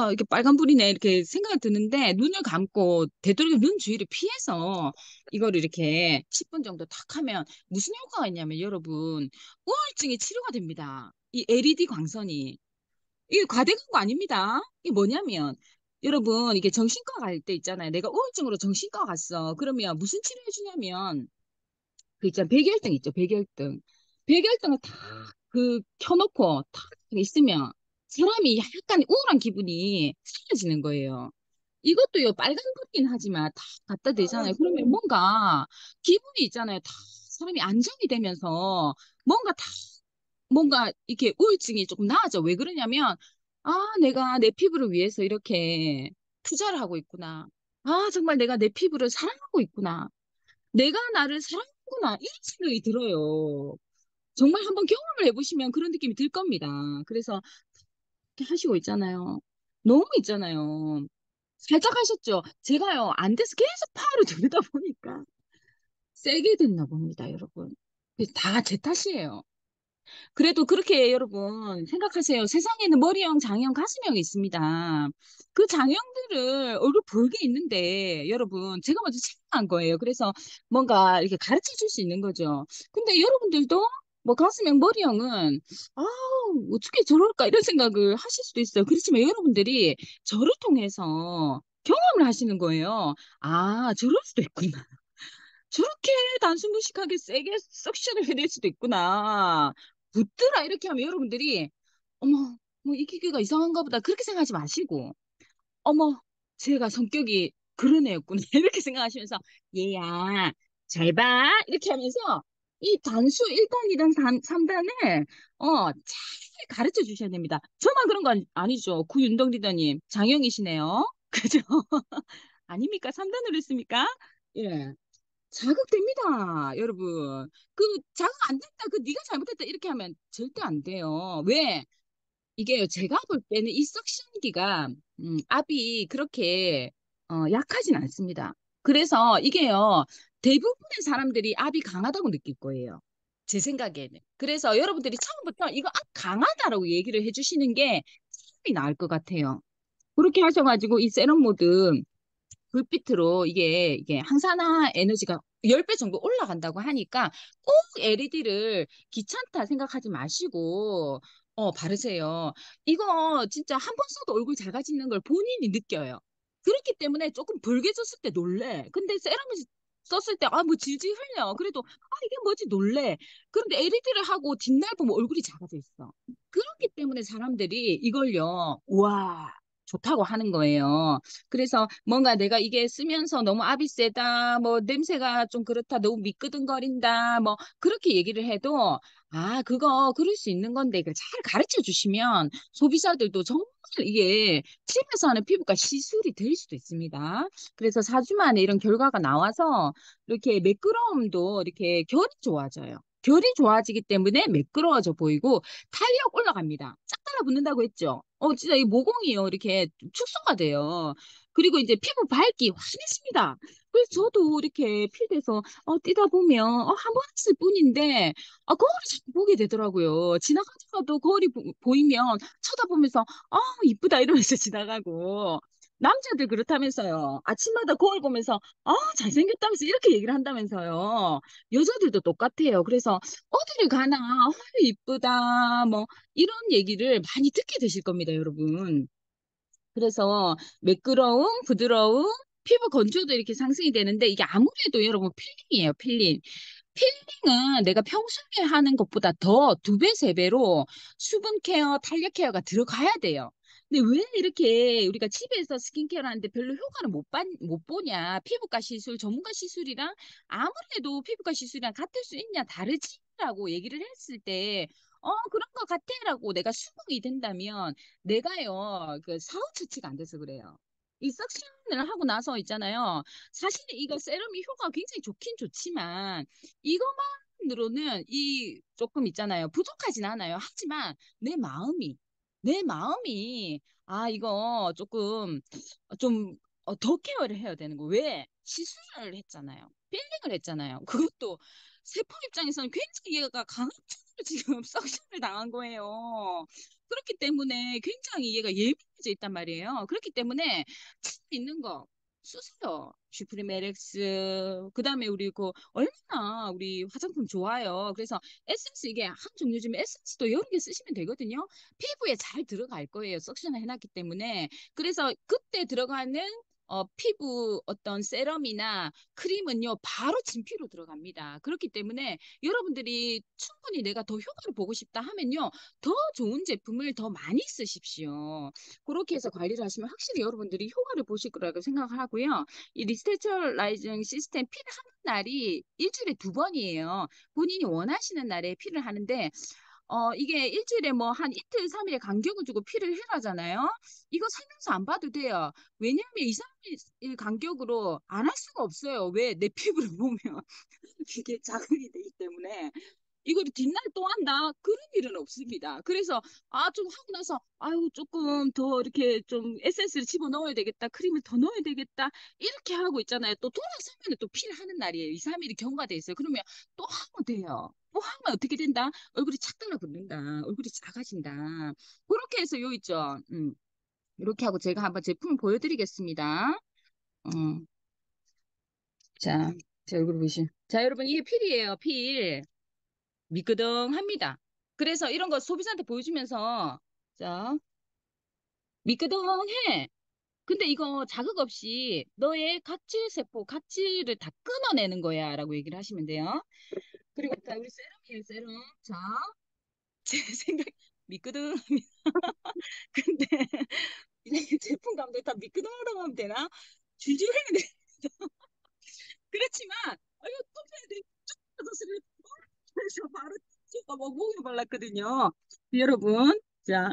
이렇게 빨간불이네 이렇게 생각이 드는데 눈을 감고 되도록이면 눈 주위를 피해서 이거를 이렇게 10분 정도 탁 하면 무슨 효과가 있냐면 여러분 우울증이 치료가 됩니다. 이 LED 광선이. 이게 과대광고 아닙니다. 이게 뭐냐면 여러분 이게 정신과 갈 때 있잖아요. 내가 우울증으로 정신과 갔어. 그러면 무슨 치료해 주냐면 그 있잖아. 백열등 있죠. 백열등. 백열등을 다 그 켜놓고 탁 있으면 사람이 약간 우울한 기분이 사라지는 거예요. 이것도요, 빨간불이긴 하지만 다 갖다 대잖아요. 그러면 뭔가 기분이 있잖아요. 다 사람이 안정이 되면서 뭔가 다 뭔가 이렇게 우울증이 조금 나아져. 왜 그러냐면 내가 내 피부를 위해서 이렇게 투자를 하고 있구나. 정말 내가 내 피부를 사랑하고 있구나. 내가 나를 사랑하구나. 이런 생각이 들어요. 정말 한번 경험을 해보시면 그런 느낌이 들 겁니다. 그래서 이렇게 하시고 있잖아요. 너무 있잖아요. 살짝 하셨죠? 제가요, 안 돼서 계속 파를 두르다 보니까 세게 됐나 봅니다, 여러분. 다 제 탓이에요. 그래도 그렇게 여러분 생각하세요. 세상에는 머리형, 장형, 가슴형이 있습니다. 그 장형들을 얼굴 볼게 있는데 여러분 제가 먼저 체크한 거예요. 그래서 뭔가 이렇게 가르쳐 줄 수 있는 거죠. 근데 여러분들도 뭐 가슴형, 머리형은 어떻게 저럴까 이런 생각을 하실 수도 있어요. 그렇지만 여러분들이 저를 통해서 경험을 하시는 거예요. 저럴 수도 있구나. 저렇게 단순무식하게 세게 석션을 해낼 수도 있구나. 붙들어 이렇게 하면 여러분들이 어머 뭐 이 기계가 이상한가 보다 그렇게 생각하지 마시고 어머 제가 성격이 그런 애였구나 이렇게 생각하시면서 얘야 잘 봐 이렇게 하면서 이 단수 1단이랑 3단을 잘 가르쳐 주셔야 됩니다. 저만 그런 건 아니죠. 구윤동 리더님 장영이시네요. 그죠? 아닙니까? 3단으로 했습니까? 예. 자극됩니다, 여러분. 그 자극 안 된다, 그 네가 잘못했다 이렇게 하면 절대 안 돼요. 왜? 이게요, 제가 볼 때는 이 석션기가 압이 그렇게 약하진 않습니다. 그래서 이게요, 대부분의 사람들이 압이 강하다고 느낄 거예요. 제 생각에는. 그래서 여러분들이 처음부터 이거 압 강하다라고 얘기를 해주시는 게 차라리 나을 것 같아요. 그렇게 하셔가지고 이 세럼 모드 불빛으로 이게 항산화 에너지가 10배 정도 올라간다고 하니까 꼭 LED를 귀찮다 생각하지 마시고 바르세요. 이거 진짜 한 번 써도 얼굴 작아지는 걸 본인이 느껴요. 그렇기 때문에 조금 붉게졌을 때 놀래. 근데 세럼을 썼을 때 뭐 질질 흘려. 그래도 이게 뭐지 놀래. 그런데 LED를 하고 뒷날 보면 얼굴이 작아져 있어. 그렇기 때문에 사람들이 이걸요. 와 좋다고 하는 거예요. 그래서 뭔가 내가 이게 쓰면서 너무 압이 세다, 뭐 냄새가 좀 그렇다, 너무 미끄덩거린다, 뭐 그렇게 얘기를 해도 그거 그럴 수 있는 건데 이걸 잘 가르쳐 주시면 소비자들도 정말 이게 집에서 하는 피부과 시술이 될 수도 있습니다. 그래서 4주 만에 이런 결과가 나와서 이렇게 매끄러움도 이렇게 결이 좋아져요. 결이 좋아지기 때문에 매끄러워져 보이고 탄력 올라갑니다. 쫙 달라붙는다고 했죠. 진짜 이 모공이요. 이렇게 축소가 돼요. 그리고 이제 피부 밝기 환해집니다. 그래서 저도 이렇게 필드에서 뛰다 보면 한 번 했을 뿐인데 거울을 자꾸 보게 되더라고요. 지나가다가도 거울이 보이면 쳐다보면서 이쁘다 이러면서 지나가고 남자들 그렇다면서요. 아침마다 거울 보면서 잘생겼다면서 이렇게 얘기를 한다면서요. 여자들도 똑같아요. 그래서 어디를 가나 이쁘다 뭐 이런 얘기를 많이 듣게 되실 겁니다, 여러분. 그래서 매끄러움, 부드러움, 피부 건조도 이렇게 상승이 되는데 이게 아무래도 여러분 필링이에요, 필링. 필링은 내가 평소에 하는 것보다 더 두 배, 세 배로 수분 케어, 탄력 케어가 들어가야 돼요. 근데 왜 이렇게 우리가 집에서 스킨케어를 하는데 별로 효과를 못 보냐? 피부과 시술, 전문가 시술이랑 아무래도 피부과 시술이랑 같을 수 있냐? 다르지라고 얘기를 했을 때, 그런 것 같아라고 내가 수긍이 된다면 내가요, 그 사후 처치가 안 돼서 그래요. 이 석션을 하고 나서 있잖아요. 사실 이거 세럼이 효과가 굉장히 좋긴 좋지만 이것만으로는 이 조금 있잖아요. 부족하진 않아요. 하지만 내 마음이 이거 조금 좀 더 케어를 해야 되는 거. 왜? 시술을 했잖아요. 필링을 했잖아요. 그것도 세포 입장에서는 굉장히 얘가 강압적으로 지금 석션을 당한 거예요. 그렇기 때문에 굉장히 얘가 예민해져 있단 말이에요. 그렇기 때문에 있는 거 쓰세요. 슈프리메렉스. 그다음에 우리 그 얼마나 우리 화장품 좋아요. 그래서 에센스 이게 한 종류 중에 에센스도 여러 개 쓰시면 되거든요. 피부에 잘 들어갈 거예요. 석션을 해놨기 때문에. 그래서 그때 들어가는 피부 어떤 세럼이나 크림은요, 바로 진피로 들어갑니다. 그렇기 때문에 여러분들이 충분히 내가 더 효과를 보고 싶다 하면요, 더 좋은 제품을 더 많이 쓰십시오. 그렇게 해서 관리를 하시면 확실히 여러분들이 효과를 보실 거라고 생각하고요. 이 리스테처라이징 시스템 필 하는 날이 일주일에 두 번이에요. 본인이 원하시는 날에 필을 하는데 이게 일주일에 뭐 한 이틀, 3일의 간격을 두고 필을 해라잖아요. 이거 설명서 안 봐도 돼요. 왜냐하면 2, 3일 간격으로 안 할 수가 없어요. 왜? 내 피부를 보면 이게 자극이 되기 때문에. 이거를 뒷날 또 한다? 그런 일은 없습니다. 그래서, 좀 하고 나서, 아유, 조금 더 이렇게 좀 에센스를 집어 넣어야 되겠다. 크림을 더 넣어야 되겠다. 이렇게 하고 있잖아요. 또 돌아서면 또 필하는 날이에요. 2, 3일이 경과돼 있어요. 그러면 또 하면 돼요. 또 하면 어떻게 된다? 얼굴이 착 달라붙는다. 얼굴이 작아진다. 그렇게 해서 요 있죠. 이렇게 하고 제가 한번 제품을 보여드리겠습니다. 어, 자, 제 얼굴 보시죠. 자, 여러분, 이게 필이에요. 필. 미끄덩합니다. 그래서 이런 거 소비자한테 보여주면서 자 미끄덩해. 근데 이거 자극 없이 너의 각질 세포, 각질을 다 끊어내는 거야 라고 얘기를 하시면 돼요. 그리고 자 우리 세럼이에요, 세럼. 자, 제 생각 미끄덩합니다. 근데 이제 제품 감독이 다 미끄덩하다고 하면 되나? 줄줄 흘리네. 그렇지만 이거 토해야 돼. 그래서 바로 제가 뭐 목에 발랐거든요. 여러분, 자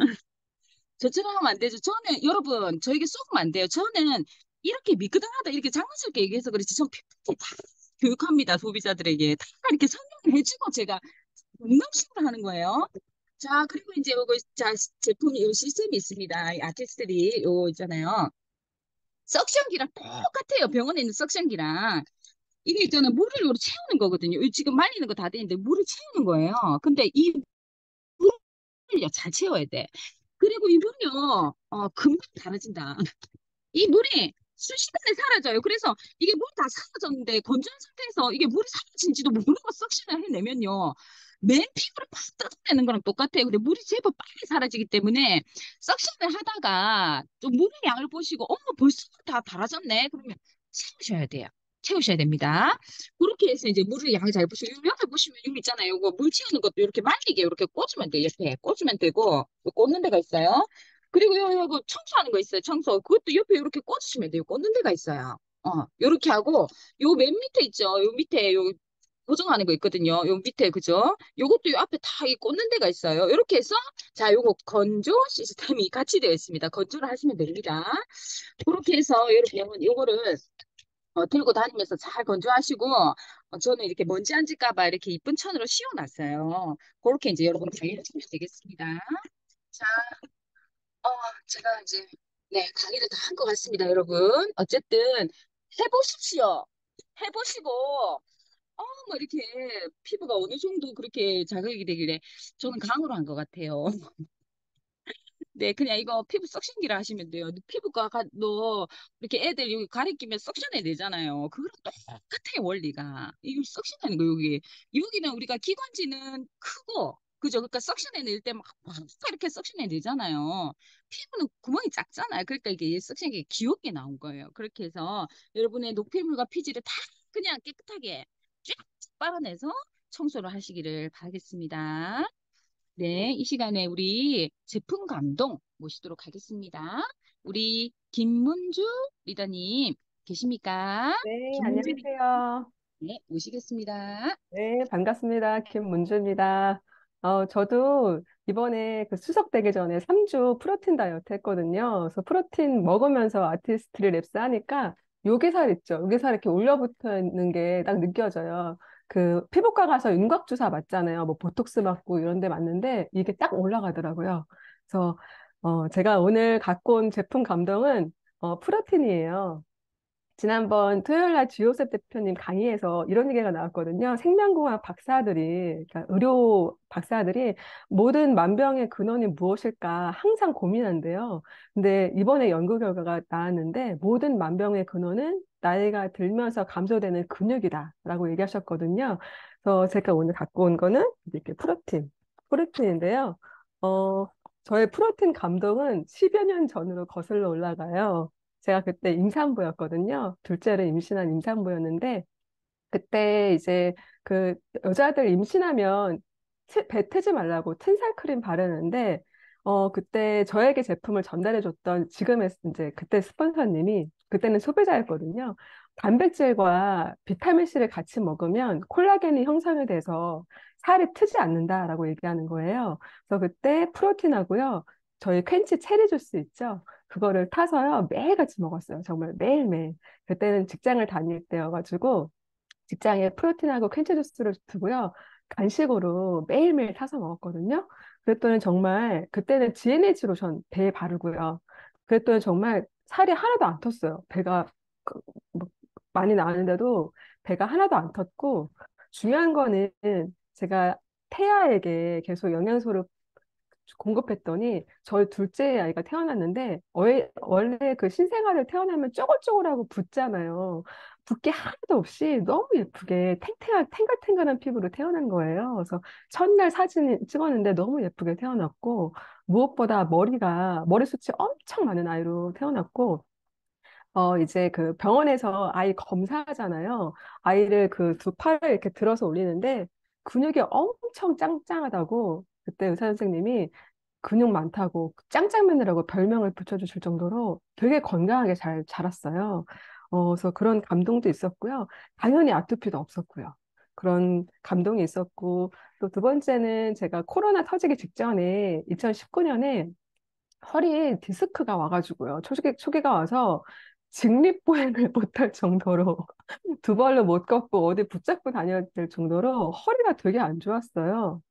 저처럼 하면 안 되죠. 저는 여러분 저에게 쏘으면 안 돼요. 저는 이렇게 미끄덩하다 이렇게 장난스럽게 얘기해서 그렇지 전 팩트 다 교육합니다. 소비자들에게 다 이렇게 설명을 해주고 제가 농담식으로 하는 거예요. 자 그리고 이제 요거 자 제품이 요 시스템이 있습니다. 이 아티스트들이 요 있잖아요. 석션기랑 똑같아요. 병원에 있는 석션기랑 이게 있잖아요. 물을 요로 채우는 거거든요. 요 지금 말리는 거 다 되는데 물을 채우는 거예요. 근데 이 물을요 잘 채워야 돼. 그리고 이 물요 금방 달아진다. 이 물이 순식간에 사라져요. 그래서 이게 물이 다 사라졌는데 건조한 상태에서 이게 물이 사라진지도 모르고 석션을 해내면요. 맨 피부를 팍 뜯어내는 거랑 똑같아요. 근데 물이 제법 빨리 사라지기 때문에 석션을 하다가 좀 물의 양을 보시고 어머 벌써 다 달아졌네. 그러면 채우셔야 돼요. 채우셔야 됩니다. 그렇게 해서 이제 물의 양을 잘 보시고 옆에 보시면 여기 있잖아요. 이거 물 채우는 것도 이렇게 말리게 이렇게 꽂으면 돼요. 옆에 꽂으면 되고 꽂는 데가 있어요. 그리고 요거 청소하는 거 있어요. 청소. 그것도 옆에 이렇게 꽂으시면 돼요. 꽂는 데가 있어요. 요렇게 하고 요 맨 밑에 있죠. 요 밑에 요 고정하는 거 있거든요. 요 밑에 그죠? 요것도 요 앞에 다 이 꽂는 데가 있어요. 요렇게 해서 자, 요거 건조 시스템이 같이 되어 있습니다. 건조를 하시면 됩니다. 그렇게 해서 여러분 요거를 들고 다니면서 잘 건조하시고 저는 이렇게 먼지 안 질까 봐 이렇게 이쁜 천으로 씌워놨어요. 그렇게 이제 여러분 관리하시면 되겠습니다. 자, 어, 제가 이제, 네, 강의를 다 한 것 같습니다, 여러분. 어쨌든, 해보십시오. 해보시고, 뭐 이렇게 피부가 어느 정도 그렇게 자극이 되길래 저는 강으로 한 것 같아요. 네, 그냥 이거 피부 석션기라 하시면 돼요. 너 이렇게 애들 여기 가리키면 석션해 내잖아요. 그거랑 똑같아요, 원리가. 이거 석션하는 거, 여기. 여기는 우리가 기관지는 크고, 그죠? 그러니까 석션해 낼 때 막 이렇게 석션해 내잖아요. 피부는 구멍이 작잖아요. 그러니까 이게 석션이 귀엽게 나온 거예요. 그렇게 해서 여러분의 노폐물과 피지를 다 그냥 깨끗하게 쫙 빨아내서 청소를 하시기를 바라겠습니다. 네, 이 시간에 우리 제품 감동 모시도록 하겠습니다. 우리 김문주 리더님 계십니까? 네, 김문주 리더, 안녕하세요. 네, 모시겠습니다. 네, 반갑습니다. 김문주입니다. 저도 이번에 그 추석 되기 전에 3주 프로틴 다이어트 했거든요. 그래서 프로틴 먹으면서 아티스트리 랩스 하니까 요괴살 있죠. 요괴살 이렇게 올려붙어 있는 게 딱 느껴져요. 그 피부과 가서 윤곽주사 맞잖아요. 뭐 보톡스 맞고 이런 데 맞는데 이게 딱 올라가더라고요. 그래서 제가 오늘 갖고 온 제품 감동은 프로틴이에요. 지난번 토요일 날 주요셉 대표님 강의에서 이런 얘기가 나왔거든요. 생명공학 박사들이, 그러니까 의료 박사들이 모든 만병의 근원이 무엇일까 항상 고민한대요. 근데 이번에 연구 결과가 나왔는데 모든 만병의 근원은 나이가 들면서 감소되는 근육이다라고 얘기하셨거든요. 그래서 제가 오늘 갖고 온 거는 이렇게 프로틴인데요. 어, 저의 프로틴 감동은 10여 년 전으로 거슬러 올라가요. 제가 그때 임산부였거든요. 둘째를 임신한 임산부였는데, 그때 이제 그 여자들 임신하면 배 트지 말라고 틴살 크림 바르는데, 그때 저에게 제품을 전달해줬던 지금의 이제 그때 스폰서님이 그때는 소비자였거든요. 단백질과 비타민C를 같이 먹으면 콜라겐이 형성이 돼서 살이 트지 않는다라고 얘기하는 거예요. 그래서 그때 프로틴하고요. 저희 퀸치 체리 주스 있죠? 그거를 타서요. 매일같이 먹었어요. 정말 매일매일. 그때는 직장을 다닐 때여가지고 직장에 프로틴하고 퀸치 주스를 두고요. 간식으로 매일매일 타서 먹었거든요. 그랬더니 정말 그때는 GNH 로션 배에 바르고요. 그랬더니 정말 살이 하나도 안 텄어요. 배가 뭐 많이 나왔는데도 배가 하나도 안 텄고 중요한 거는 제가 태아에게 계속 영양소를 공급했더니 저희 둘째 아이가 태어났는데 원래 그 신생아를 태어나면 쪼글쪼글하고 붓잖아요. 붓기 하나도 없이 너무 예쁘게 탱글탱글한 피부로 태어난 거예요. 그래서 첫날 사진 찍었는데 너무 예쁘게 태어났고 무엇보다 머리숱이 엄청 많은 아이로 태어났고 이제 그 병원에서 아이 검사하잖아요. 아이를 그 두 팔을 이렇게 들어서 올리는데 근육이 엄청 짱짱하다고 그때 의사 선생님이 근육 많다고 짱짱맨이라고 별명을 붙여주실 정도로 되게 건강하게 잘 자랐어요. 그래서 그런 감동도 있었고요. 당연히 아토피도 없었고요. 그런 감동이 있었고 또 두 번째는 제가 코로나 터지기 직전에 2019년에 허리에 디스크가 와가지고요. 초기가 와서 직립보행을 못할 정도로 두 발로 못 걷고 어디 붙잡고 다녀야 될 정도로 허리가 되게 안 좋았어요.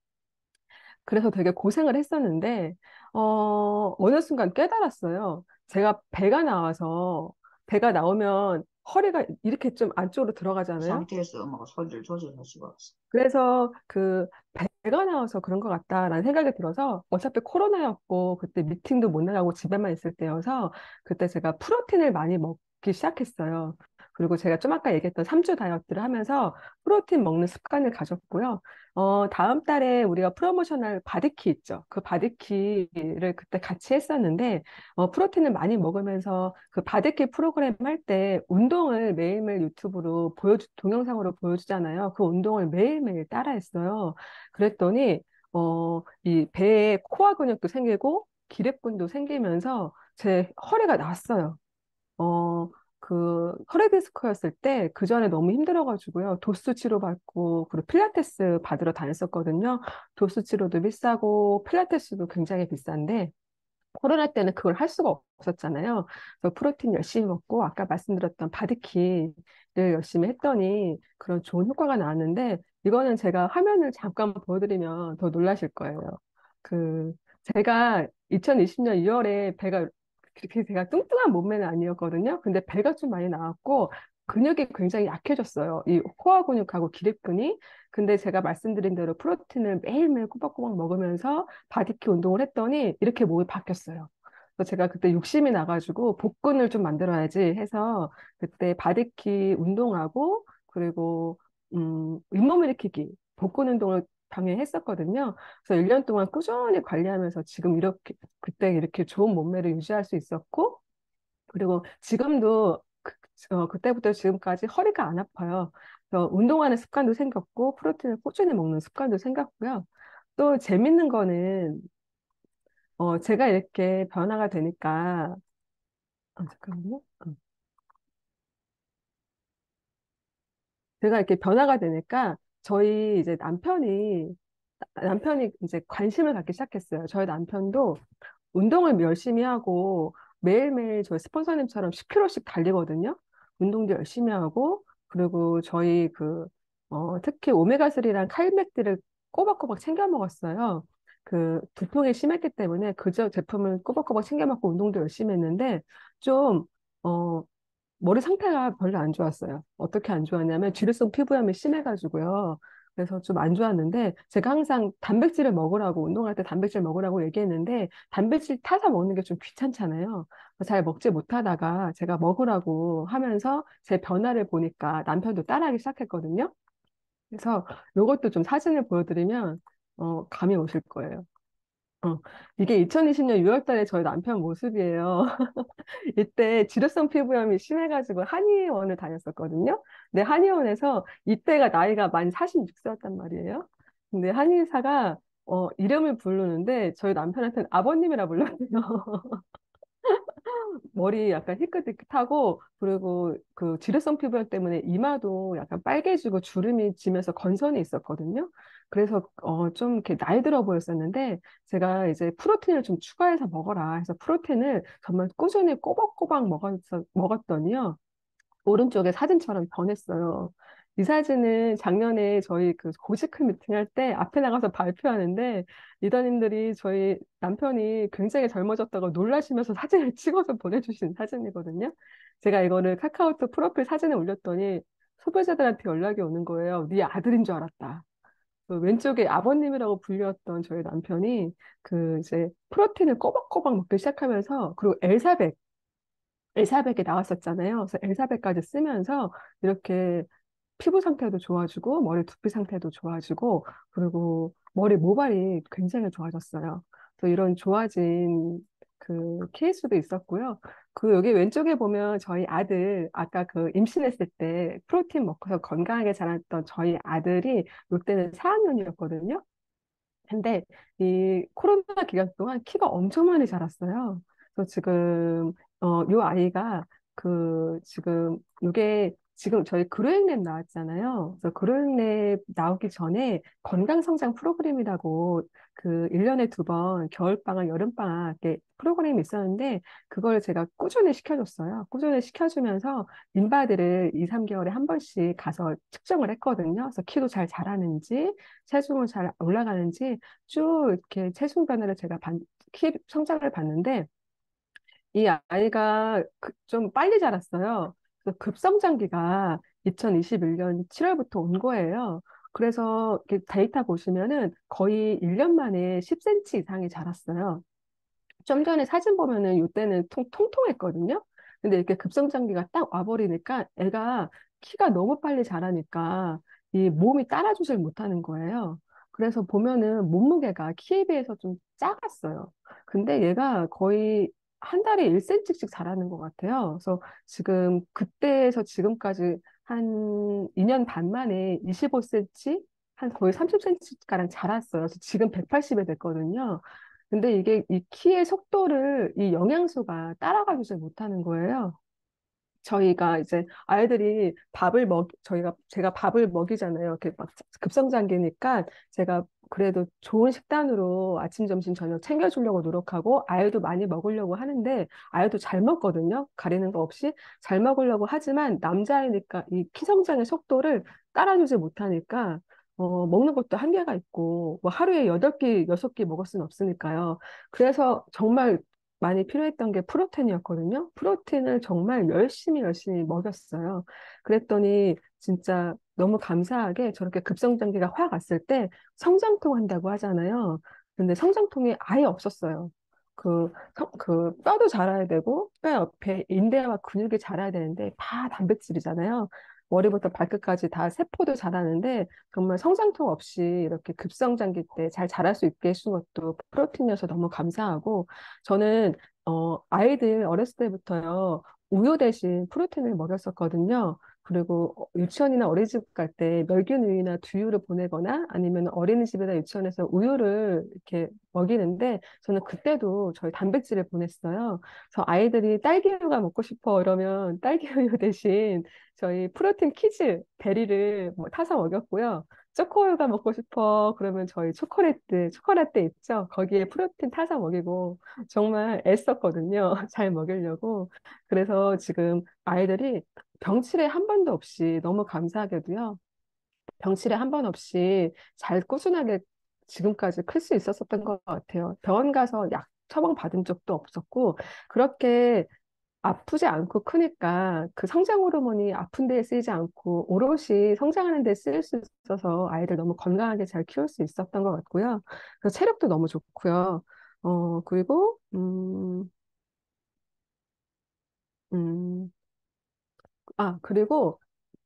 그래서 되게 고생을 했었는데, 어느 순간 깨달았어요. 제가 배가 나오면 허리가 이렇게 좀 안쪽으로 이 들어가잖아요. 상태에서 음악을 소리를 조절할 수가 없어. 그래서 그 배가 나와서 그런 것 같다라는 생각이 들어서 어차피 코로나였고 그때 미팅도 못 나가고 집에만 있을 때여서 그때 제가 프로틴을 많이 먹기 시작했어요. 그리고 제가 좀 아까 얘기했던 3주 다이어트를 하면서 프로틴 먹는 습관을 가졌고요. 다음 달에 우리가 프로모션할 바디키 있죠. 그 바디키를 그때 같이 했었는데 프로틴을 많이 먹으면서 그 바디키 프로그램 할 때 운동을 매일매일 유튜브로 동영상으로 보여주잖아요. 그 운동을 매일매일 따라했어요. 그랬더니, 이 배에 코어 근육도 생기고 기립근도 생기면서 제 허리가 났어요. 어, 그 허리 디스크였을 때 그 전에 너무 힘들어가지고요. 도수 치료받고 그리고 필라테스 받으러 다녔었거든요. 도수 치료도 비싸고 필라테스도 굉장히 비싼데 코로나 때는 그걸 할 수가 없었잖아요. 그래서 프로틴 열심히 먹고 아까 말씀드렸던 바디키를 열심히 했더니 그런 좋은 효과가 나왔는데 이거는 제가 화면을 잠깐 보여드리면 더 놀라실 거예요. 그 제가 2020년 2월에 배가 그렇게 제가 뚱뚱한 몸매는 아니었거든요. 근데 배가 좀 많이 나왔고 근육이 굉장히 약해졌어요. 이 코어 근육하고 기립근이. 근데 제가 말씀드린 대로 프로틴을 매일매일 꼬박꼬박 먹으면서 바디키 운동을 했더니 이렇게 몸이 바뀌었어요. 그래서 제가 그때 욕심이 나가지고 복근을 좀 만들어야지 해서 그때 바디키 운동하고 그리고 윗몸 일으키기 복근 운동을 당연히 했었거든요. 그래서 1년 동안 꾸준히 관리하면서 지금 그때 이렇게 좋은 몸매를 유지할 수 있었고 그리고 지금도 그때부터 지금까지 허리가 안 아파요. 그래서 운동하는 습관도 생겼고 프로틴을 꾸준히 먹는 습관도 생겼고요. 또 재밌는 거는 제가 이렇게 변화가 되니까 잠깐만요. 제가 이렇게 변화가 되니까 저희 이제 남편이 이제 관심을 갖기 시작했어요. 저희 남편도 운동을 열심히 하고 매일매일 저희 스폰서님처럼 10km씩 달리거든요. 운동도 열심히 하고 그리고 저희 특히 오메가3랑 칼맥들을 꼬박꼬박 챙겨 먹었어요. 그 두통이 심했기 때문에 그저 제품을 꼬박꼬박 챙겨 먹고 운동도 열심히 했는데 좀 어, 머리 상태가 별로 안 좋았어요. 어떻게 안 좋았냐면 주류성 피부염이 심해가지고요. 그래서 좀 안 좋았는데 제가 항상 단백질을 먹으라고 운동할 때 단백질 먹으라고 얘기했는데 단백질 타서 먹는 게 좀 귀찮잖아요. 잘 먹지 못하다가 제가 먹으라고 하면서 제 변화를 보니까 남편도 따라하기 시작했거든요. 그래서 이것도 좀 사진을 보여드리면 감이 오실 거예요. 이게 2020년 6월 달에 저희 남편 모습이에요. 이때 지루성 피부염이 심해가지고 한의원을 다녔었거든요. 근데 한의원에서 이때가 나이가 만 46세였단 말이에요. 근데 한의사가 이름을 부르는데 저희 남편한테는 아버님이라 불렀어요. 머리 약간 희끗희끗하고 그리고 그 지루성 피부염 때문에 이마도 약간 빨개지고 주름이 지면서 건선이 있었거든요. 그래서 좀 이렇게 나이 들어 보였었는데 제가 이제 프로틴을 좀 추가해서 먹어라 해서 프로틴을 정말 꾸준히 꼬박꼬박 먹었더니요. 오른쪽에 사진처럼 변했어요. 이 사진은 작년에 저희 그 고시크 미팅 할 때 앞에 나가서 발표하는데 리더님들이 저희 남편이 굉장히 젊어졌다고 놀라시면서 사진을 찍어서 보내주신 사진이거든요. 제가 이거를 카카오톡 프로필 사진에 올렸더니 소비자들한테 연락이 오는 거예요. 네 아들인 줄 알았다. 그 왼쪽에 아버님이라고 불렸던 저희 남편이 그 이제 프로틴을 꼬박꼬박 먹기 시작하면서 그리고 엘사백에 나왔었잖아요. 그래서 엘사백까지 쓰면서 이렇게 피부 상태도 좋아지고 머리 두피 상태도 좋아지고 그리고 머리 모발이 굉장히 좋아졌어요. 그래서 이런 좋아진 그 케이스도 있었고요. 그 여기 왼쪽에 보면 저희 아들 아까 그 임신했을 때 프로틴 먹고서 건강하게 자랐던 저희 아들이 이때는 4학년이었거든요. 근데 이 코로나 기간 동안 키가 엄청 많이 자랐어요. 그래서 지금 요 아이가 지금 요게 지금 저희 그로잉랩 나왔잖아요. 그래서 그로잉랩 나오기 전에 건강성장 프로그램이라고 그 1년에 2번 겨울방학, 여름방학 이렇게 프로그램이 있었는데 그걸 제가 꾸준히 시켜줬어요. 꾸준히 시켜주면서 인바디를 2, 3개월에 한 번씩 가서 측정을 했거든요. 그래서 키도 잘 자라는지 체중은 잘 올라가는지 쭉 이렇게 체중 변화를 키 성장을 봤는데 이 아이가 좀 빨리 자랐어요. 그래서 급성장기가 2021년 7월부터 온 거예요. 그래서 이렇게 데이터 보시면은 거의 1년 만에 10cm 이상이 자랐어요. 좀 전에 사진 보면은 이때는 통통했거든요. 근데 이렇게 급성장기가 딱 와버리니까 애가 키가 너무 빨리 자라니까 이 몸이 따라주질 못하는 거예요. 그래서 보면은 몸무게가 키에 비해서 좀 작았어요. 근데 얘가 거의 한 달에 1cm씩 자라는 것 같아요. 그래서 지금 그때에서 지금까지 한 2년 반 만에 25cm, 한 거의 30cm가량 자랐어요. 그래서 지금 180에 됐거든요. 근데 이게 이 키의 속도를 이 영양소가 따라가지 못하는 거예요. 저희가 이제 아이들이 제가 밥을 먹이잖아요. 이렇게 막 급성장기니까 제가 그래도 좋은 식단으로 아침, 점심, 저녁 챙겨주려고 노력하고 아이도 많이 먹으려고 하는데 아이도 잘 먹거든요. 가리는 거 없이 잘 먹으려고 하지만 남자이니까 이 키 성장의 속도를 따라주지 못하니까 먹는 것도 한계가 있고 뭐 하루에 8끼, 6끼 먹을 수는 없으니까요. 그래서 정말 많이 필요했던 게 프로틴이었거든요. 프로틴을 정말 열심히 먹였어요. 그랬더니 진짜 너무 감사하게 저렇게 급성장기가 확 왔을 때 성장통 한다고 하잖아요. 근데 성장통이 아예 없었어요. 그 뼈도 자라야 되고 뼈 옆에 인대와 근육이 자라야 되는데 다 단백질이잖아요. 머리부터 발끝까지 다 세포도 자라는데 정말 성장통 없이 이렇게 급성장기 때 잘 자랄 수 있게 해준 것도 프로틴이어서 너무 감사하고 저는 아이들 어렸을 때부터요 우유 대신 프로틴을 먹였었거든요. 그리고 유치원이나 어린이집 갈 때 멸균우유나 두유를 보내거나 아니면 어린이집이나 유치원에서 우유를 이렇게 먹이는데 저는 그때도 저희 단백질을 보냈어요. 그래서 아이들이 딸기우유가 먹고 싶어 이러면 딸기우유 대신 저희 프로틴 키즈 베리를 뭐 타서 먹였고요. 초코우유가 먹고 싶어 그러면 저희 초콜릿 있죠? 거기에 프로틴 타서 먹이고 정말 애썼거든요. 잘 먹이려고. 그래서 지금 아이들이 병치레 한 번도 없이 너무 감사하게도요. 병치레 한 번 없이 잘 꾸준하게 지금까지 클 수 있었던 것 같아요. 병원 가서 약 처방 받은 적도 없었고 그렇게 아프지 않고 크니까 그 성장 호르몬이 아픈 데에 쓰이지 않고 오롯이 성장하는 데 쓰일 수 있어서 아이들 너무 건강하게 잘 키울 수 있었던 것 같고요. 그래서 체력도 너무 좋고요. 그리고 음, 그리고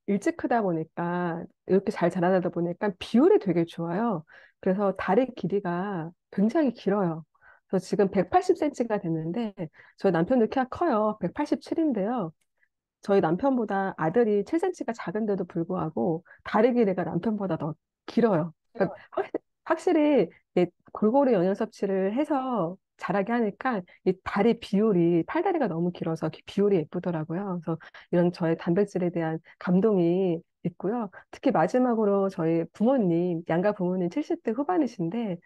일찍 크다 보니까 이렇게 잘 자라다 보니까 비율이 되게 좋아요. 그래서 다리 길이가 굉장히 길어요. 그래서 지금 180cm가 됐는데 저희 남편도 키가 커요. 187인데요. 저희 남편보다 아들이 7cm가 작은데도 불구하고 다리 길이가 남편보다 더 길어요. 그러니까 확실히 이게 골고루 영양 섭취를 해서 자라게 하니까 이 다리 비율이 팔다리가 너무 길어서 이렇게 비율이 예쁘더라고요. 그래서 이런 저의 단백질에 대한 감동이 있고요. 특히 마지막으로 저희 부모님, 양가 부모님 70대 후반이신데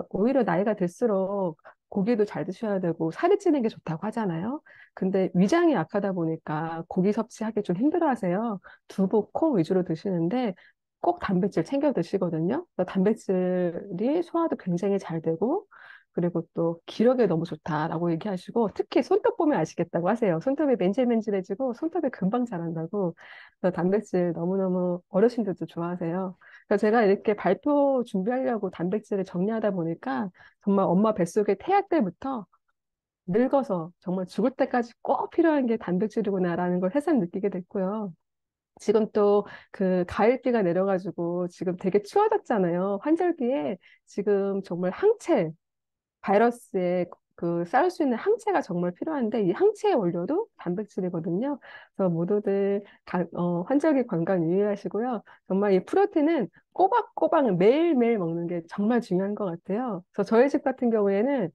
오히려 나이가 들수록 고기도 잘 드셔야 되고 살이 찌는 게 좋다고 하잖아요. 근데 위장이 약하다 보니까 고기 섭취하기 좀 힘들어하세요. 두부, 콩 위주로 드시는데 꼭 단백질 챙겨 드시거든요. 그래서 단백질이 소화도 굉장히 잘 되고 그리고 또 기력에 너무 좋다라고 얘기하시고 특히 손톱 보면 아시겠다고 하세요. 손톱이 맨질맨질해지고 손톱이 금방 자란다고. 그래서 단백질 너무너무 어르신들도 좋아하세요. 그래서 제가 이렇게 발표 준비하려고 단백질을 정리하다 보니까 정말 엄마 뱃속에 태아 때부터 늙어서 정말 죽을 때까지 꼭 필요한 게 단백질이구나라는 걸 새삼 느끼게 됐고요. 지금 또 그 가을비가 내려가지고 지금 되게 추워졌잖아요. 환절기에 지금 정말 항체, 바이러스에 그 싸울 수 있는 항체가 정말 필요한데 이 항체의 원료도 단백질이거든요. 그래서 모두들 환절기 건강 유의하시고요. 정말 이 프로틴은 꼬박꼬박 매일매일 먹는 게 정말 중요한 것 같아요. 그래서 저희 집 같은 경우에는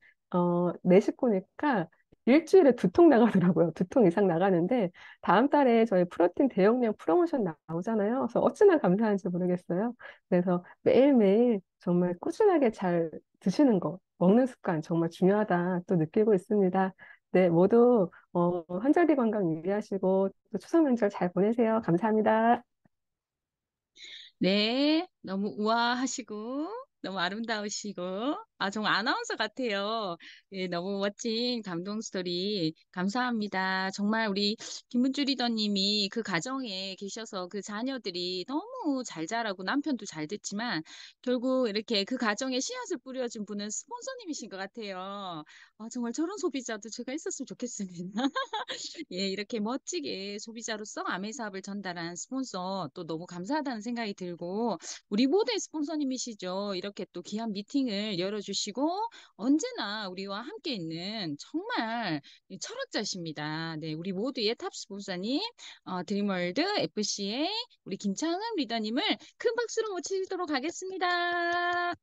네 식구니까 일주일에 2통 나가더라고요. 2통 이상 나가는데 다음 달에 저희 프로틴 대용량 프로모션 나오잖아요. 그래서 어찌나 감사한지 모르겠어요. 그래서 매일매일 정말 꾸준하게 잘 드시는 거, 먹는 습관 정말 중요하다 또 느끼고 있습니다. 네, 모두 환절기 건강 유의하시고 또 추석 명절 잘 보내세요. 감사합니다. 네, 너무 우아하시고, 너무 아름다우시고, 정말 아나운서 같아요. 예, 너무 멋진 감동 스토리 감사합니다. 정말 우리 김문주 리더님이 그 가정에 계셔서 그 자녀들이 너무 잘 자라고 남편도 잘 됐지만, 결국 이렇게 그 가정에 씨앗을 뿌려준 분은 스폰서님이신 것 같아요. 정말 저런 소비자도 제가 있었으면 좋겠습니다. 예, 이렇게 멋지게 소비자로서 아메 사업을 전달한 스폰서 또 너무 감사하다는 생각이 들고 우리 모두의 스폰서님이시죠. 이렇게 또 귀한 미팅을 열어주시고 언제나 우리와 함께 있는 정말 철학자십니다. 네, 우리 모두의 탑 스폰서님 드림월드 FC의 우리 김창흠 리더님을 큰 박수로 모시도록 하겠습니다.